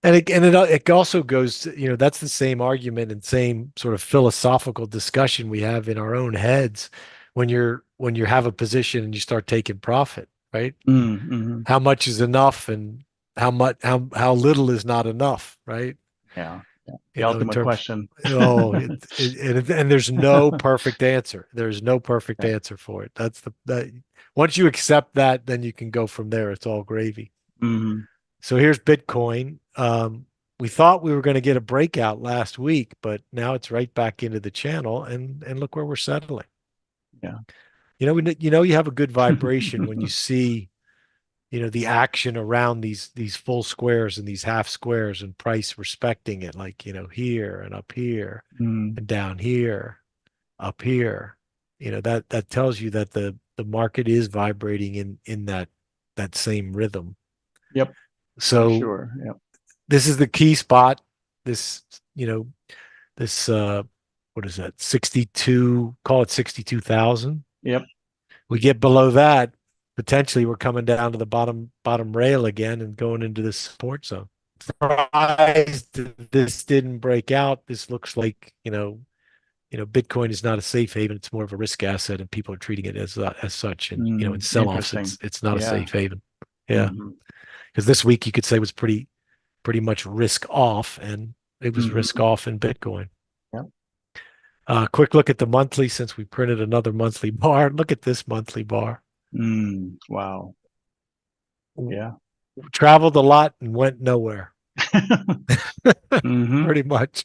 and it also goes, that's the same argument and same sort of philosophical discussion we have in our own heads when you have a position and you start taking profit, right? Mm-hmm. How much is enough and how little is not enough, right? Yeah. Yeah. The In ultimate terms, question. oh, and there's no perfect answer. There's no perfect Okay. answer for it. That's that. Once you accept that, then you can go from there. It's all gravy. Hmm. So here's Bitcoin. We thought we were going to get a breakout last week, but now it's right back into the channel, and look where we're settling. Yeah. You have a good vibration when you see, the action around these full squares and these half squares and price respecting it, like, here and up here Mm. and down here, up here. That tells you that the market is vibrating in that same rhythm. Yep. For So sure. Yep. this is the key spot. This, this what is that? 62, call it 62,000. Yep. We get below that, potentially we're coming down to the bottom rail again and going into the support zone. Surprised this didn't break out. This looks like, Bitcoin is not a safe haven. It's more of a risk asset, and people are treating it as such. And in Mm. sell-offs, Interesting. it's not a Yeah. safe haven. Yeah, Hmm. because this week you could say was pretty much risk off, and it was risk Hmm. off in Bitcoin. Yep. Quick look at the monthly since we printed another monthly bar. Look at this monthly bar. Mm. Wow. Yeah. Traveled a lot and went nowhere, Hmm. pretty much.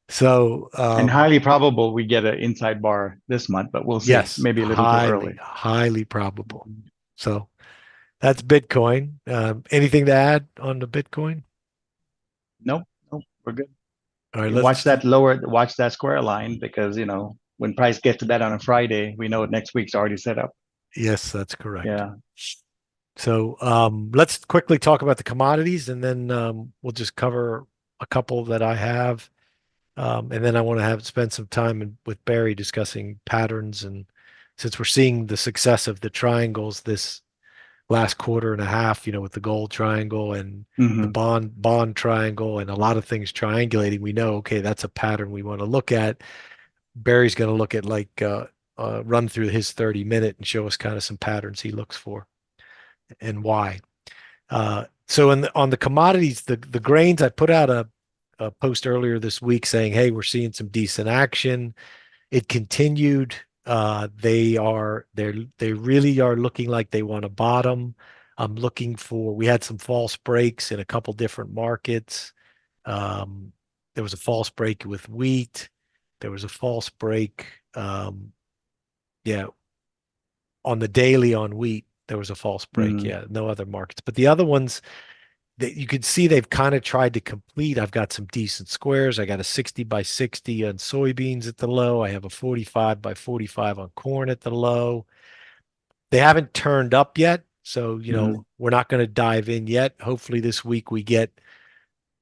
So, And highly probable we get an inside bar this month, but we'll see. yes, Maybe a little too highly, early. highly probable. Mhm. So that's Bitcoin. Anything to add on the Bitcoin? Nope, nope, we're good. All right, You watch let's, that watch that square line because when price gets to that on a Friday, we know next week's already set up. yes, that's correct. Yeah. So let's quickly talk about the commodities and then we'll just cover a couple that I have. And then I want to have spend some time with Barry discussing patterns. And since we're seeing the success of the triangles this last quarter and a half, with the gold triangle and the Hmm. bond triangle and a lot of things triangulating, we know, okay, that's a pattern we want to look at. Barry's going to look at like run through his 30-minute and show us kind of some patterns he looks for and why. So on the commodities, the grains, I put out a post earlier this week saying, hey, we're seeing some decent action. It continued. They really are looking like they want to bottom. I'm looking for, we had some false breaks in a couple different markets. Um, there was a false break with wheat. There was a false break. Yeah, on the daily on wheat, there was a false break. Hmm. Yeah, no other markets. But the other ones that you can see they've kind of tried to complete. I've got some decent squares. I got a 60 by 60 on soybeans at the low. I have a 45 by 45 on corn at the low. They haven't turned up yet. So, Hmm. we're not going to dive in yet. Hopefully this week we get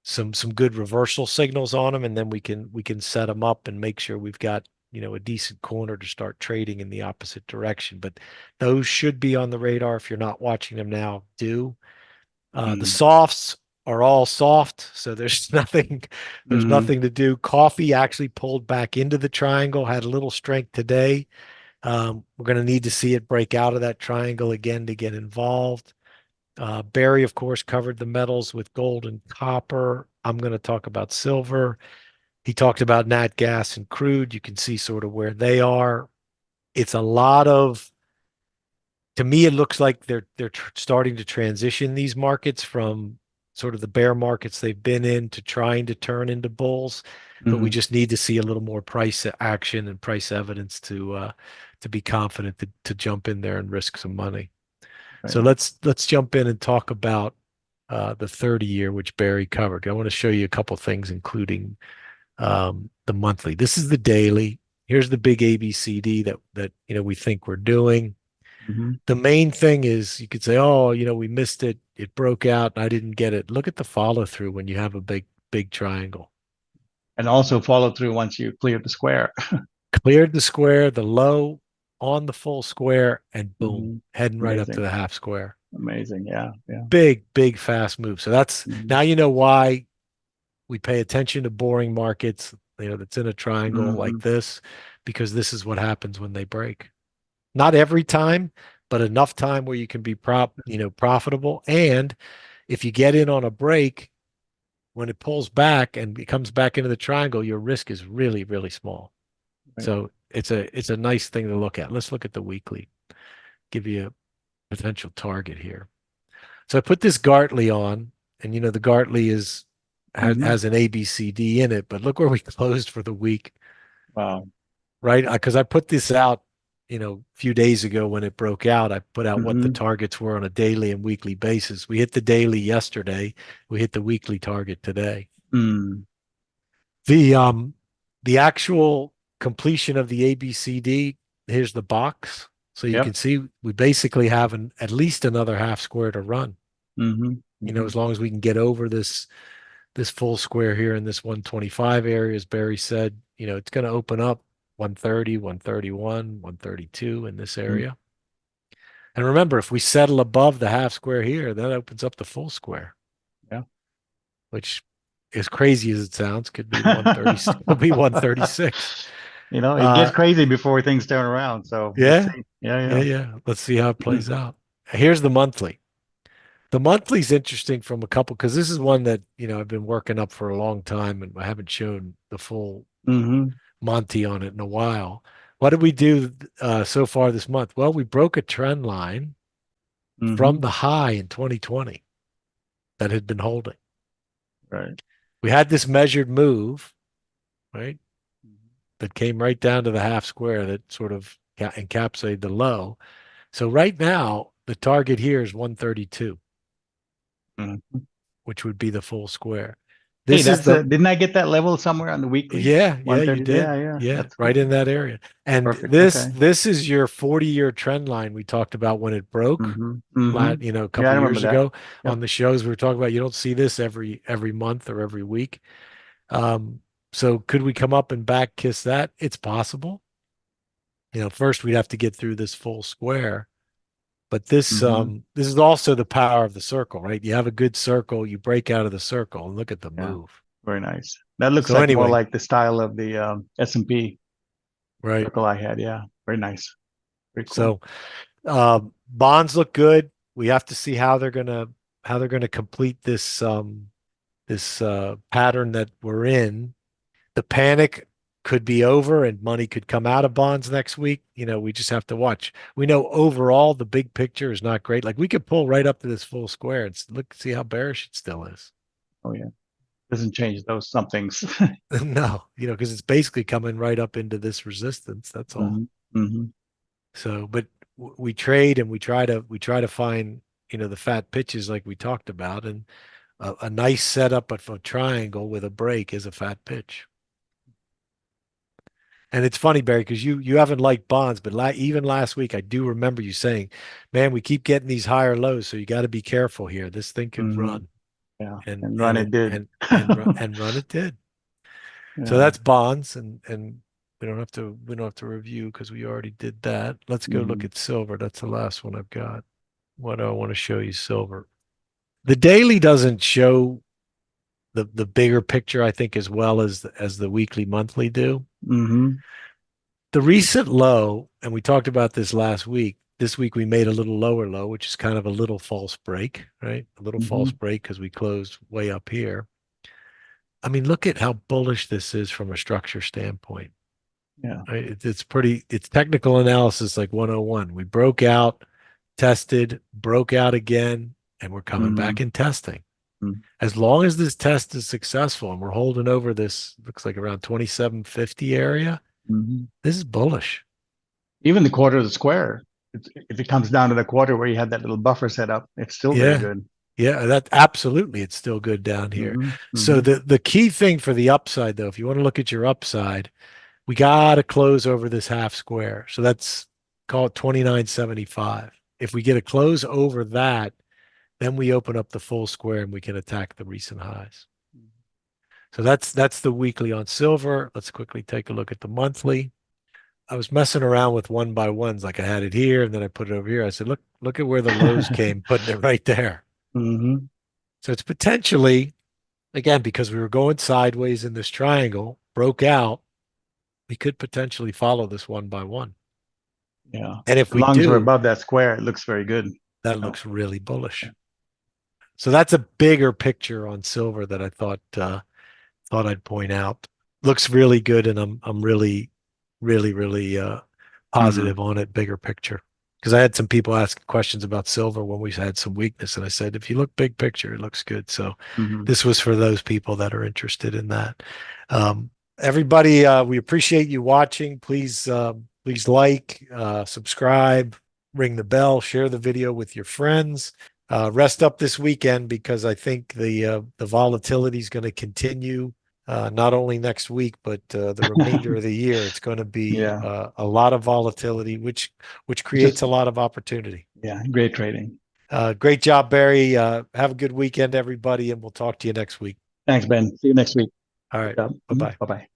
some good reversal signals on them and then we can set them up and make sure we've got, a decent corner to start trading in the opposite direction. But those should be on the radar. If you're not watching them now, do. The Hmm. softs are all soft, so there's nothing there's Hmm. nothing to do. Coffee actually pulled back into the triangle, had a little strength today. We're going to need to see it break out of that triangle again to get involved. Barry, of course, covered the metals with gold and copper. I'm going to talk about silver. He talked about nat gas and crude. You can see sort of where they are. It's a lot of To me, it looks like they're starting to transition these markets from sort of the bear markets they've been in to trying to turn into bulls. But we Hmm. just need to see a little more price action and price evidence to be confident to jump in there and risk some money. So Right. let's jump in and talk about the 30-year, which Barry covered. I want to show you a couple things, including the monthly. This is the daily. Here's the big ABCD that we think we're doing. Hmm. The main thing is you could say, oh, we missed it. It broke out. I didn't get it. Look at the follow through when you have a big triangle. And also follow through once you clear the square. Cleared the square, the low on the full square, and boom, Hmm. heading right up to Amazing. the half square. Amazing. Yeah. Yeah. Big, fast move. So that's Hmm. now you know why we pay attention to boring markets, that's in a triangle like Hmm. this, because this is what happens when they break. Not every time, but enough time where you can be profitable. And if you get in on a break, when it pulls back and it comes back into the triangle, your risk is really, really small. Right. So it's a nice thing to look at. Let's look at the weekly, give you a potential target here. So I put this Gartley on, and the Gartley Hmm. has an ABCD in it, but look where we closed for the week, Wow. right? Because I put this out, a few days ago when it broke out. I put out what the Hmm. targets were on a daily and weekly basis. We hit the daily yesterday. We hit the weekly target today. Mm. The um the actual completion of the ABCD, here's the box. So you Yep. can see we basically have at least another half square to run. Hmm. As Hmm. long as we can get over this full square here in this 125 area, as Barry said, it's going to open up 130, 131, 132 in this area. And remember, if we settle above the half square here, that opens up the full square, Yeah. which, as crazy as it sounds, could be 130, could be 136. It gets Uh, crazy before things turn around. So let's yeah, see. Yeah. yeah, Yeah. yeah. Let's see how it Mhm. plays out. Here's the monthly. The monthly's interesting from a couple because this is one that I've been working up for a long time and I haven't shown the full Mhm. Monty on it in a while. What did we do so far this month? Well, we broke a trend line from Mhm. the high in 2020 that had been holding. Right. We had this measured move. right? That came right down to the half square that sort of encapsulated the low. So right now, the target here is 132, Mhm. which would be the full square. Hey, This is the didn't I get that level somewhere on the weekly? yeah, you 130. did. Yeah, yeah. Yeah, That's right cool. in that area. And Perfect. this Okay. this is your 40-year trend line we talked about when it broke Mm-hmm. Mm-hmm. a Yeah, I couple remember years that. ago Yep. on the shows we were talking about. You don't see this every month or every week. Um, so could we come up and back kiss that? It's possible. First we'd have to get through this full square. But Mm-hmm. this is also the power of the circle, right? You have a good circle, you break out of the circle and look at the Yeah. move. Very nice. That looks So like more anyway, like the style of the S&P right. circle I had. Yeah. Very nice. Very cool. So bonds look good. We have to see how they're gonna complete this pattern that we're in. The panic could be over and money could come out of bonds next week. We just have to watch. We know overall the big picture is not great. Like we could pull right up to this full square and look, see how bearish it still is. Oh yeah. Doesn't change those somethings. No, because it's basically coming right up into this resistance. That's all. Mm-hmm. Mm-hmm. So, but we trade and we try to find, the fat pitches like we talked about, and a nice setup of a triangle with a break is a fat pitch. And it's funny, Barry, because you haven't liked bonds, but even last week, I do remember you saying, "Man, we keep getting these higher lows, so you got to be careful here. This thing could Mm-hmm. run." Yeah. And And run and it it did. and run it did. So Yeah. that's bonds, and we don't have to review because we already did that. Let's go look Mm-hmm. at silver. That's the last one I've got. What do I want to show you? Silver. The daily doesn't show the bigger picture, I think, as well as the weekly, monthly do. Mm-hmm. The recent low, and we talked about this last week. This week we made a little lower low, which is kind of a little false break, right? A little Mm-hmm. false break because we closed way up here. I mean, look at how bullish this is from a structure standpoint. Yeah. Right? It's technical analysis like 101. We broke out, tested, broke out again, and we're coming Mm-hmm. back and testing. As long as this test is successful and we're holding over this, looks like around 2750 area, Mm-hmm. this is bullish. Even the quarter of the square, if it comes down to the quarter where you had that little buffer set up, it's still very Yeah. good. Yeah, that absolutely it's still good down here. Mm-hmm. So Mm-hmm. the key thing for the upside though, if you want to look at your upside, we got to close over this half square. So that's call it 2975. If we get a close over that, then we open up the full square and we can attack the recent highs. So that's the weekly on silver. Let's quickly take a look at the monthly. I was messing around with one by ones, like I had it here and then I put it over here. I said, look at where the lows came, putting it right there. Mm-hmm. So it's potentially, again, because we were going sideways in this triangle, broke out, we could potentially follow this one by one. Yeah. And if As we long as we're do, above that square, it looks very good. that You know. looks really bullish. So that's a bigger picture on silver that I thought I'd point out. Looks really good, and I'm really, really, really Mm-hmm. positive on it. Bigger picture, because I had some people ask questions about silver when we had some weakness, and I said if you look big picture, it looks good. So Mm-hmm. this was for those people that are interested in that. Um, Everybody, we appreciate you watching. Please like, subscribe, ring the bell, share the video with your friends. Rest up this weekend because I think the volatility is going to continue not only next week but the remainder of the year. It's going to be Yeah. a lot of volatility, which It's creates just a lot of opportunity. yeah, great trading. Great job, Barry. Have a good weekend, everybody, and we'll talk to you next week. Thanks, Ben. See you next week. All Good right. job. Bye bye. Bye bye.